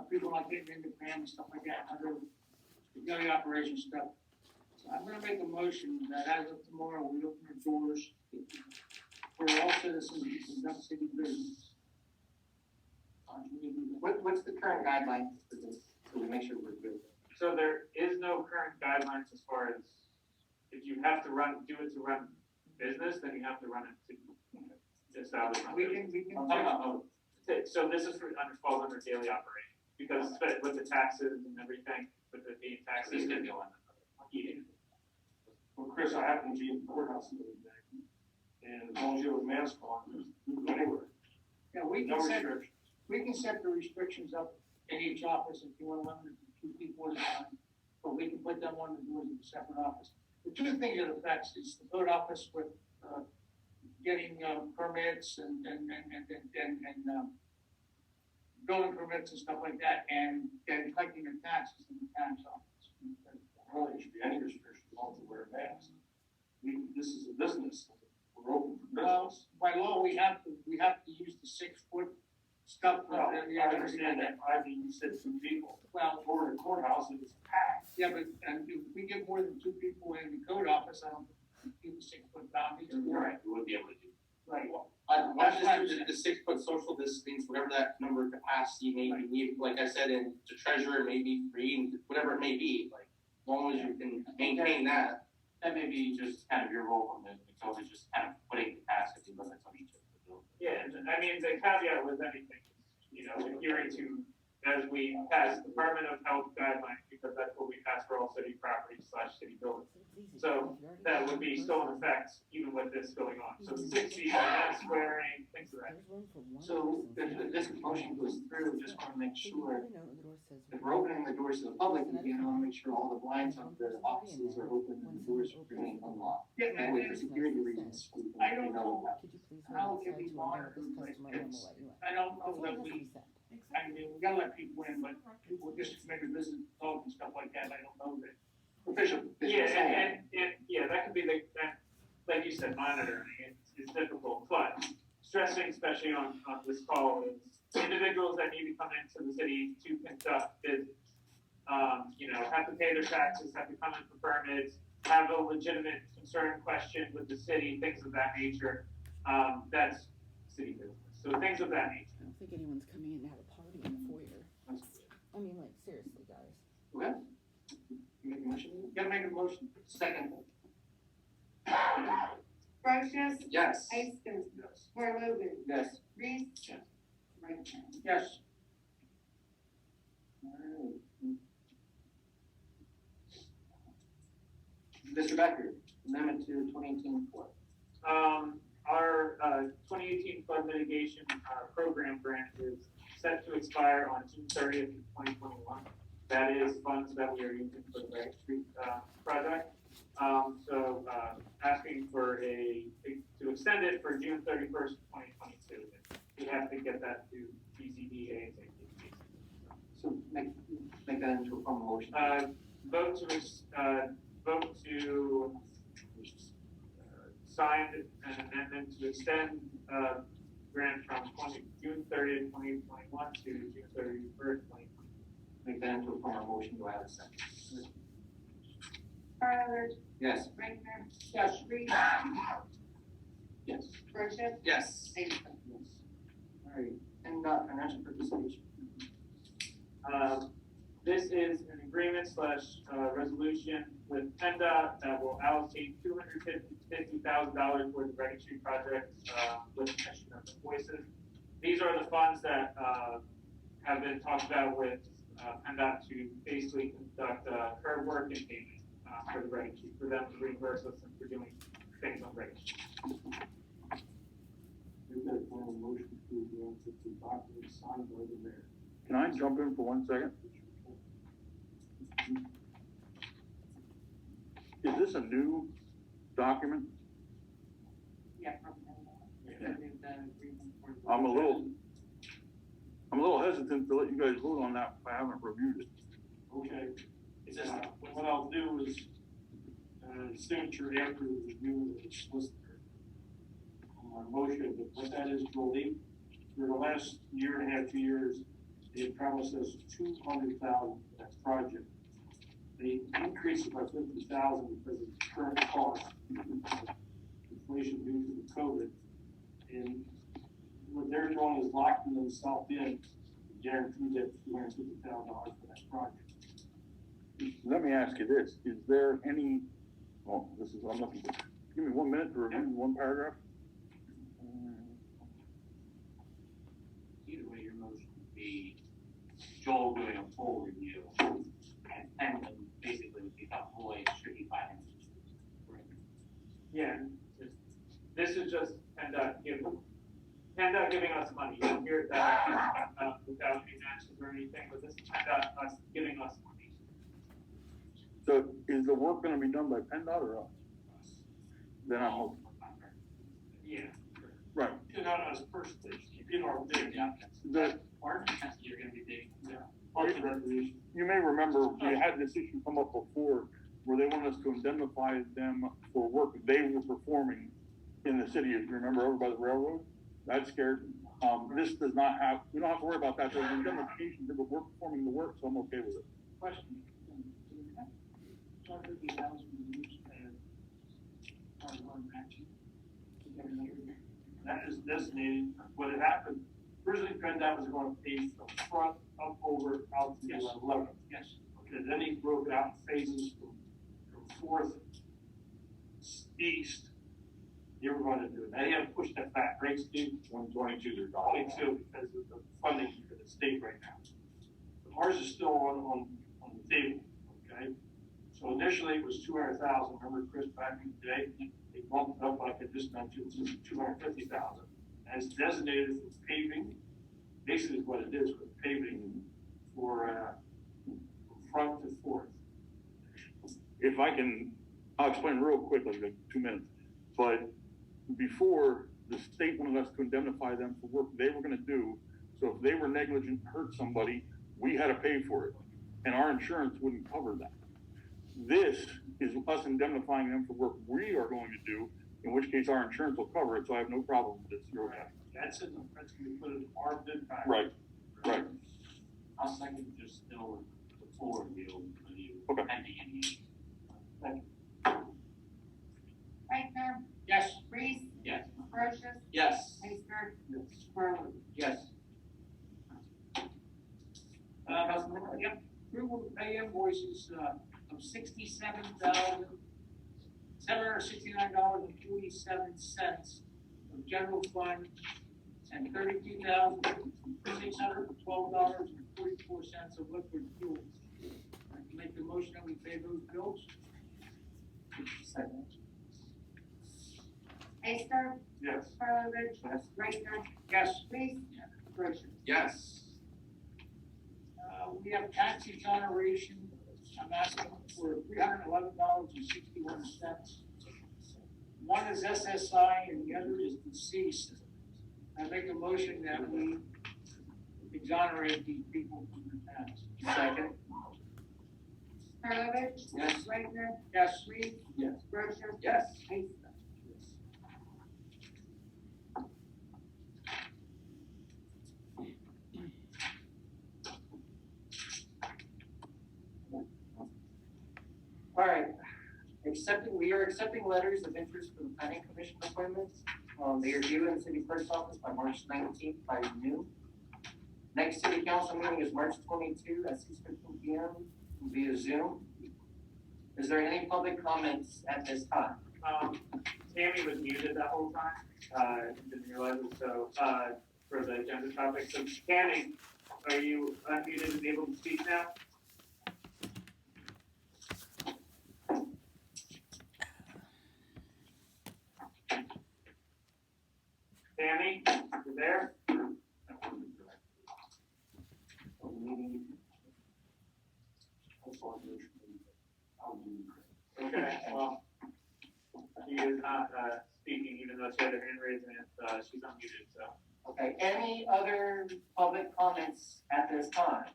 people not getting into grant and stuff like that, other daily operation stuff. So I'm gonna make a motion that as of tomorrow, we open our doors for all citizens to conduct city business. What's the current guideline for this, so we make sure we're good? So there is no current guidelines as far as, if you have to do it to run business, then you have to run it to establish. We can. I'm talking about, so this is falls under daily operation, because with the taxes and everything, with the taxes. He's gonna go on. Well, Chris, I happen to be in the courthouse the other day, and as long as you have a mask on, you can go anywhere. Yeah, we No can set, restrictions. we can set the restrictions up in each office if you want to limit it to 2 people at a time. But we can put them on the doors of a separate office. The two things it affects is the code office with, getting, permits and building permits and stuff like that, and collecting the taxes in the tax office. Really, there should be any restrictions on to wear a mask. This is a business. We're open for Well, business. by law, we have to use the 6-foot stuff. Well, I understand that. I mean, you said 2 people. Well, For the courthouse, it was packed. yeah, but, and if we get more than 2 people in the code office, I don't think we keep the 6-foot boundaries. Right, we would be able to do. Right. Let's just do the 6-foot social distance, whatever that number of capacity may be needed, like I said, and the treasurer may be free, and whatever it may be, like, as long as you can maintain that. That may be just kind of your role on the code, is just kind of putting capacity limits on each of the buildings. Yeah, and I mean, the caveat with anything, you know, adhering to, as we pass Department of Health guidelines, because that's what we pass for all city properties / city buildings. So that would be still in effect even with this going on. So 6 feet, not squaring, things of that. So if this motion goes through, just want to make sure, if we're opening the doors to the public, we want to make sure all the blinds of the offices are open and the doors remain unlocked. Yeah, That way for security reasons, we can I don't know that. how it can be monitored, but it's, I don't know that I mean, we gotta let people in, but people just maybe visit, talk and stuff like that, I don't know that. Official. Yeah, and yeah, that could be and like you said, monitoring, it's difficult, but stressing, especially on this call, is individuals that need to come into the city to conduct business, you know, have to pay their taxes, have to come in for permits, have a legitimate concern, question with the city, things of that nature, that's city business, so things of that nature. I don't think anyone's coming in to have a party in the foyer. I mean, like, seriously, guys. Okay. You make a motion? You gotta make a motion. Second. Brochus, Yes. Iceland, Yes. Morlogan, Yes. Reese. Yes. Right. Yes. Alright. Mr. Becker, amendment to 2018 flood. Our 2018 flood mitigation program grant is set to expire on June 30th, 2021. That is funds that we are using for the Redding Street project. So asking for to extend it for June 31st, 2022. We have to get that to PCD ASAP. So make that into a formal motion. Vote to sign an amendment to extend grant from June 30th, 2021 to June 31st, 2020. Make that into a formal motion. Do I have a second? Carter, Yes. Reichner, Yes. Reese, Yes. Brochus, Yes. Iceland. Yes. Alright, and financial participation. This is an agreement / resolution with PennDOT that will allocate $250,000 for the Redding Street project with the pension of invoices. These are the funds that have been talked about with PennDOT to basically conduct curb work and paving for the Redding Street, for them to reimburse us and for doing things on Redding Street. We've got a formal motion to grant the document signed by the mayor. Can I jump in for 1 second? Is this a new document? Yeah, from I'm a little hesitant to let you guys vote on that if I haven't reviewed it. Okay, it's just, what I'll do is, signature after the review of the solicitor. On my motion, but what that is, Goldie, for the last year and a half, 2 years, they promised us $200,000 for that project. They increased it by $50,000 because of the current cost, inflation due to the COVID. And what they're doing is locking themselves in, guaranteed that $250,000 for that project. Let me ask you this, is there any, I'm looking, give me 1 minute to review 1 paragraph? Either way, your motion would be Joel doing a full review and then basically become fully tricky finance. is the work gonna be done by PennDOT or us? Then I'm, okay. Yeah. Right. You know, as first station, you know, The, You're gonna be digging. you may remember, we had this issue come up before, where they wanted us to indemnify them for work they were performing in the city, if you remember, over by the railroad. That scared me. This does not have, we don't have to worry about that, there's indemnification, but we're performing the work, so I'm okay with it. Question. That is designated, what had happened, originally PennDOT was going to pay from front up over out to 11th. Yes. Okay, then he broke it out in phases from 4th east. They were going to do it. Now he had to push that back, right, Steve? 122, they're calling. 22 because of the funding for the state right now. But ours is still on the table, okay? So initially it was 200,000. Remember Chris back in the day? They bumped it up like I just mentioned to 250,000. And it's designated for paving. Basically is what it is for paving for front to 4th. If I can, I'll explain real quickly, like 2 minutes. But before, the state wanted us to indemnify them for work they were gonna do. So if they were negligent, hurt somebody, we had to pay for it. And our insurance wouldn't cover that. This is us indemnifying them for work we are going to do, in which case our insurance will cover it, so I have no problem with this. You're okay. That's going to be put in our bid package. Right, right. I'll second just still the forward deal for you. Okay. Pending any. Thank you. Reichner, Yes. Reese, Yes. Brochus, Yes. Ister, Yes. Squirrel. Yes. Councilman, yep, approval to pay invoices, of $67,769.47 of general fund and $32,612.44 of liquid fuels. I can make the motion that we pay those bills. Second. Ister, Yes. Karlovic, Yes. Reichner, Yes. Reese, Brochus. Yes. We have tax exoneration. I'm asking for $311.61. One is SSI and the other is deceased. I make a motion that we exonerate these people from the tax. Second. Karlovic. Yes. Reichner, Yes. Reese, Yes. Brochus. Yes. Ister. All right, we are accepting letters of interest for the planning commission appointments. They are due in the city clerk's office by March 19th by noon. Next city council meeting is March 22 at 6:15 p.m. via Zoom. Is there any public comments at this time? Tammy was muted that whole time, didn't realize it, so, for the agenda topic. So Tammy, are you unmuted and able to speak now? Tammy, you there? Okay, well, she is not, speaking, even though she had her hand raised and, she's unmuted, so. Okay, any other public comments at this time?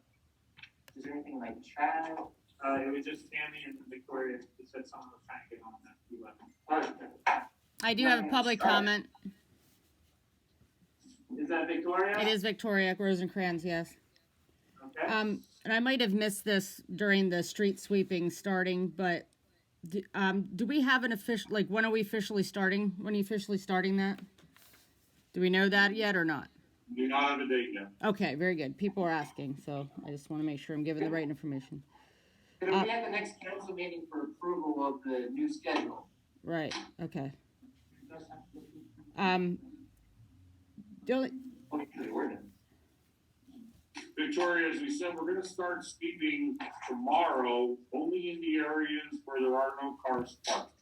Is there anything like chat? It was just Tammy and Victoria, who said someone was trying to get on that, we left. I do have a public comment. Is that Victoria? It is Victoria Rosencrantz, yes. Okay. And I might have missed this during the street sweeping starting, but do we have an official, like, when are we officially starting? When are you officially starting that? Do we know that yet or not? Do not have a date yet. Okay, very good. People are asking, so I just want to make sure I'm giving the right information. Could we have the next council meeting for approval of the new schedule? Right, okay. The only, The ordinance. Victoria, as we said, we're gonna start sweeping tomorrow, only in the areas where there are no cars parked.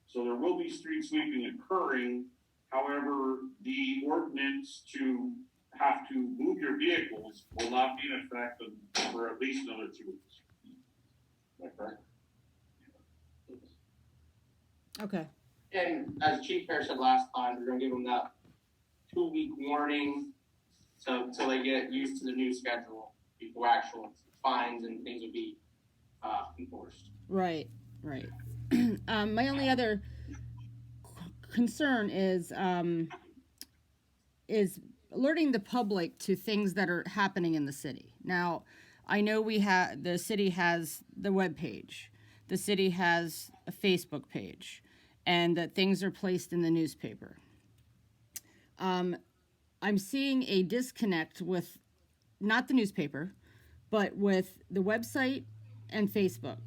So there will be street sweeping occurring, however, the ordinance to have to move your vehicles will not be in effect for at least another 2 weeks. Is that correct? Okay. And as Chief Pear said last time, we're gonna give them that 2-week warning, so until they get used to the new schedule before actual fines and things would be enforced. Right. Right. My only other concern is alerting the public to things that are happening in the city. Now, I know the city has the webpage, the city has a Facebook page, and that things are placed in the newspaper. I'm seeing a disconnect with not the newspaper, but with the website and Facebook.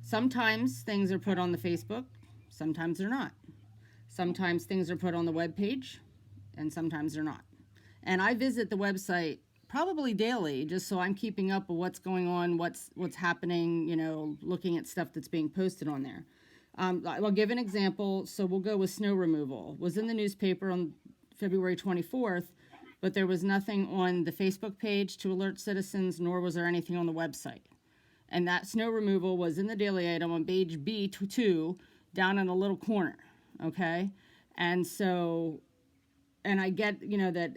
Sometimes things are put on the Facebook, sometimes they're not. Sometimes things are put on the webpage, and sometimes they're not. And I visit the website probably daily just so I'm keeping up with what's going on, what's happening, looking at stuff that's being posted on there. I'll give an example. So we'll go with snow removal. It was in the newspaper on February 24th, but there was nothing on the Facebook page to alert citizens, nor was there anything on the website. And that snow removal was in the daily item on page B2 down in a little corner. Okay. And so, and I get, that,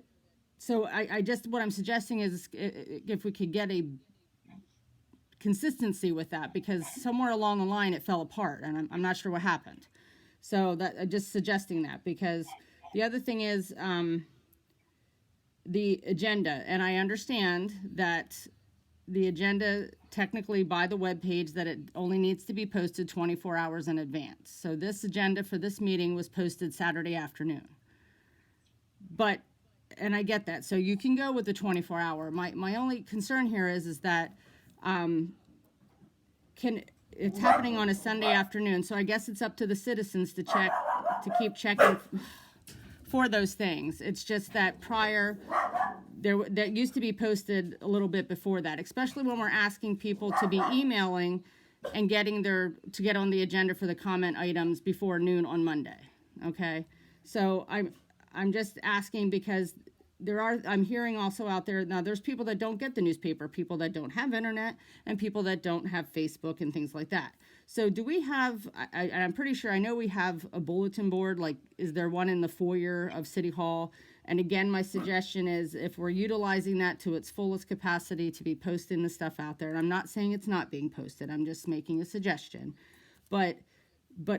so I just, what I'm suggesting is if we could get a consistency with that, because somewhere along the line it fell apart and I'm not sure what happened. So that, just suggesting that, because the other thing is, the agenda, and I understand that the agenda technically by the webpage that it only needs to be posted 24 hours in advance. So this agenda for this meeting was posted Saturday afternoon. But, and I get that. So you can go with the 24 hour. My only concern here is that it's happening on a Sunday afternoon. So I guess it's up to the citizens to keep checking for those things. It's just that prior, that used to be posted a little bit before that, especially when we're asking people to be emailing and to get on the agenda for the comment items before noon on Monday. Okay. So I'm just asking because I'm hearing also out there, now there's people that don't get the newspaper, people that don't have internet, and people that don't have Facebook and things like that. So do we have, I'm pretty sure, I know we have a bulletin board, like, is there one in the foyer of City Hall? And again, my suggestion is if we're utilizing that to its fullest capacity to be posting the stuff out there, and I'm not saying it's not being posted, I'm just making a suggestion. But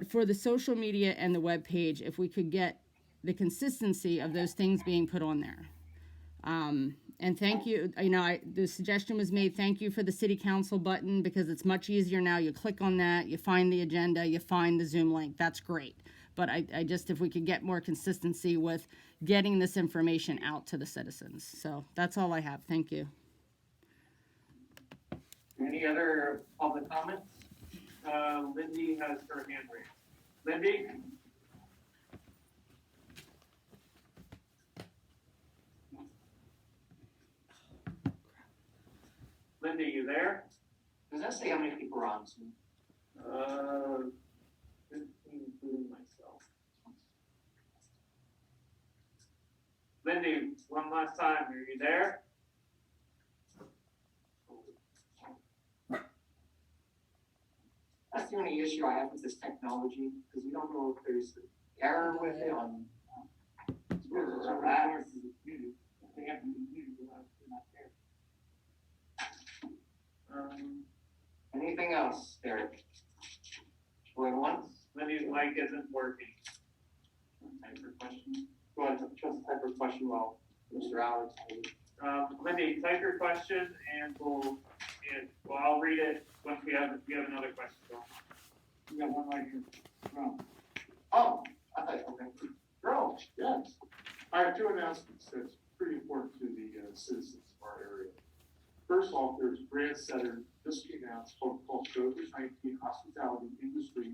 for the social media and the web page, if we could get the consistency of those things being put on there. And thank you, the suggestion was made, thank you for the city council button, because it's much easier now. You click on that, you find the agenda, you find the Zoom link, that's great. But I just, if we could get more consistency with getting this information out to the citizens. So that's all I have, thank you. Any other public comments? Lindy has her hand raised. Lindy? Lindy, you there? Does that say how many people are on Zoom? 15, including myself. Lindy, one last time, are you there? That's the only issue I have with this technology, because we don't know if there's an error with it on. They have to be muted, they're not there. Anything else, Derek? Going once? Lindy's mic isn't working. Type your question. Go ahead, just type your question while Mr. Alex. Lindy, type your question and I'll read it once we have another question. We got one right here. No. Oh, I thought, okay. Girl. Yes. I have two announcements that's pretty important to the citizens of our area. First off, there's a grant center just came out, it's called COVID-19 Hospitality Industry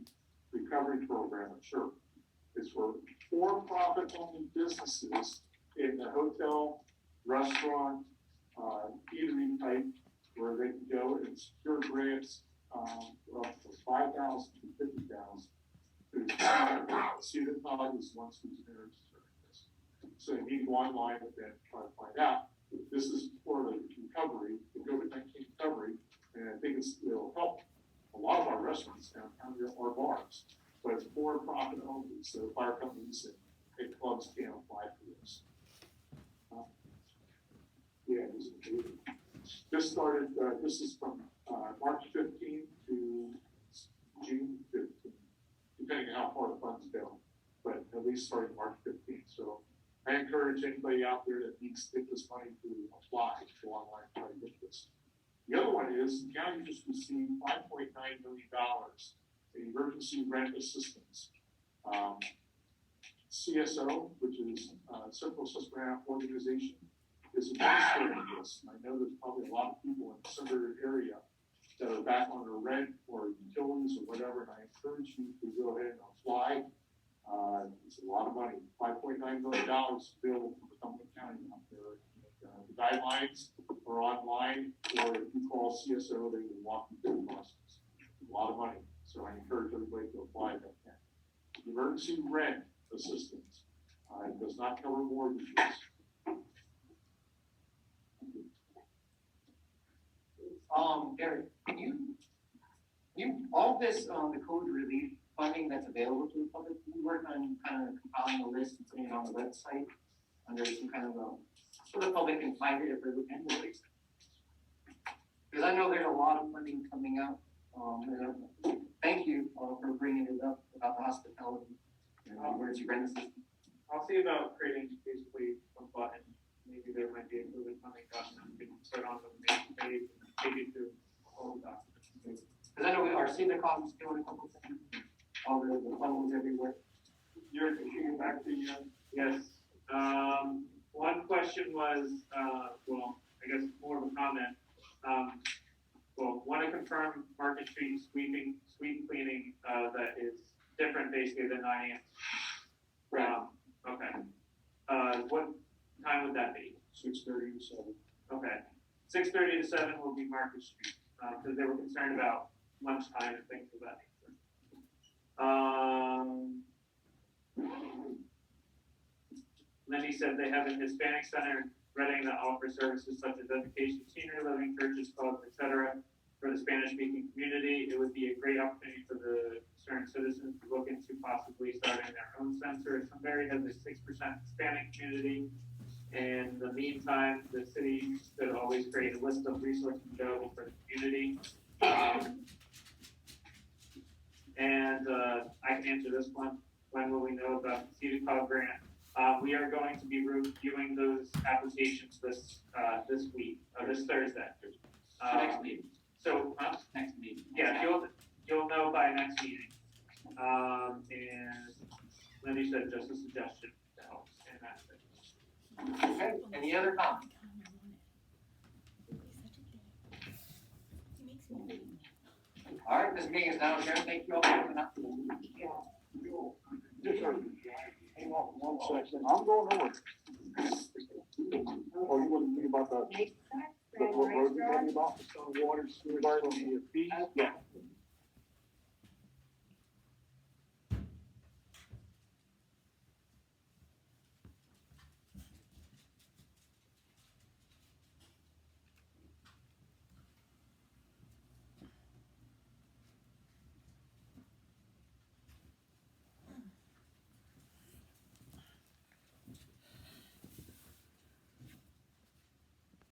Recovery Program at Church. It's for for-profit only businesses in the hotel, restaurant, eatery type, where they can go and secure grants up to $5,000 to $50,000. Student college is one who's interested in this. So you need to go online and then try to find out. This is for the recovery, the COVID-19 recovery, and I think it'll help a lot of our restaurants downtown here, our bars. But it's for for-profit only, so fire companies and clubs can't apply for this. Yeah, this started, this is from, March 15th to June 15th, depending on how far the funds go, but at least starting March 15th. So I encourage anybody out there that needs to get this money to apply, to go online and try to get this. The other one is the county just received $5.9 million in emergency rent assistance. CSO, which is Central Susquehanna Organization, is administering this. And I know there's probably a lot of people in the Sunbury area that are back on their rent or utilities or whatever, and I encourage you to go ahead and apply. It's a lot of money, $5.9 million available from Cumberland County out there. The guidelines are online, or if you call CSO, they will walk you through the process. A lot of money, so I encourage everybody to apply if they can. Emergency rent assistance, it does not cover mortgages. Gary, can you, all this, the code relief funding that's available to the public, can you work on kind of compiling a list and putting it on the website under some kind of so the public can find it if they're looking for it? Because I know there's a lot of funding coming out. Thank you for bringing it up about the hospitality and emergency rent system. I'll see about creating basically a button. Maybe there might be a little bit coming up and we can put on the main page and take it to all the documents. Because I know our CEDACOM is doing a couple things. All the funnels everywhere. You're thinking back to you. Yes. One question was, well, I guess more of a comment. Well, want to confirm Market Street sweep cleaning, that is different basically than 9 a.m. Right. Okay. What time would that be? 6:30 to 7. Okay. 6:30 to 7 will be Market Street, because they were concerned about lunchtime and things of that nature. Then he said they have a Hispanic center in Reading that offers services such as education, senior living, churches, clubs, etc. for the Spanish-speaking community. It would be a great opportunity for the concerned citizens to look into possibly starting their own center. Sunbury has a 6% Hispanic community. In the meantime, the city should always create a list of resources available for the community. I can answer this one. When will we know about the CEDACOG grant? We are going to be reviewing those applications this week, this Thursday. Next meeting. So, Next meeting. yeah, you'll know by next meeting. And Lindy said just a suggestion to help, and that's it. Okay, any other comments? All right, this meeting is now adjourned. Thank you all for coming out. Hang on one second. I'm going over. Oh, you want to think about what road you're talking about? Sunwater, Sunbury, and the fees? Yeah.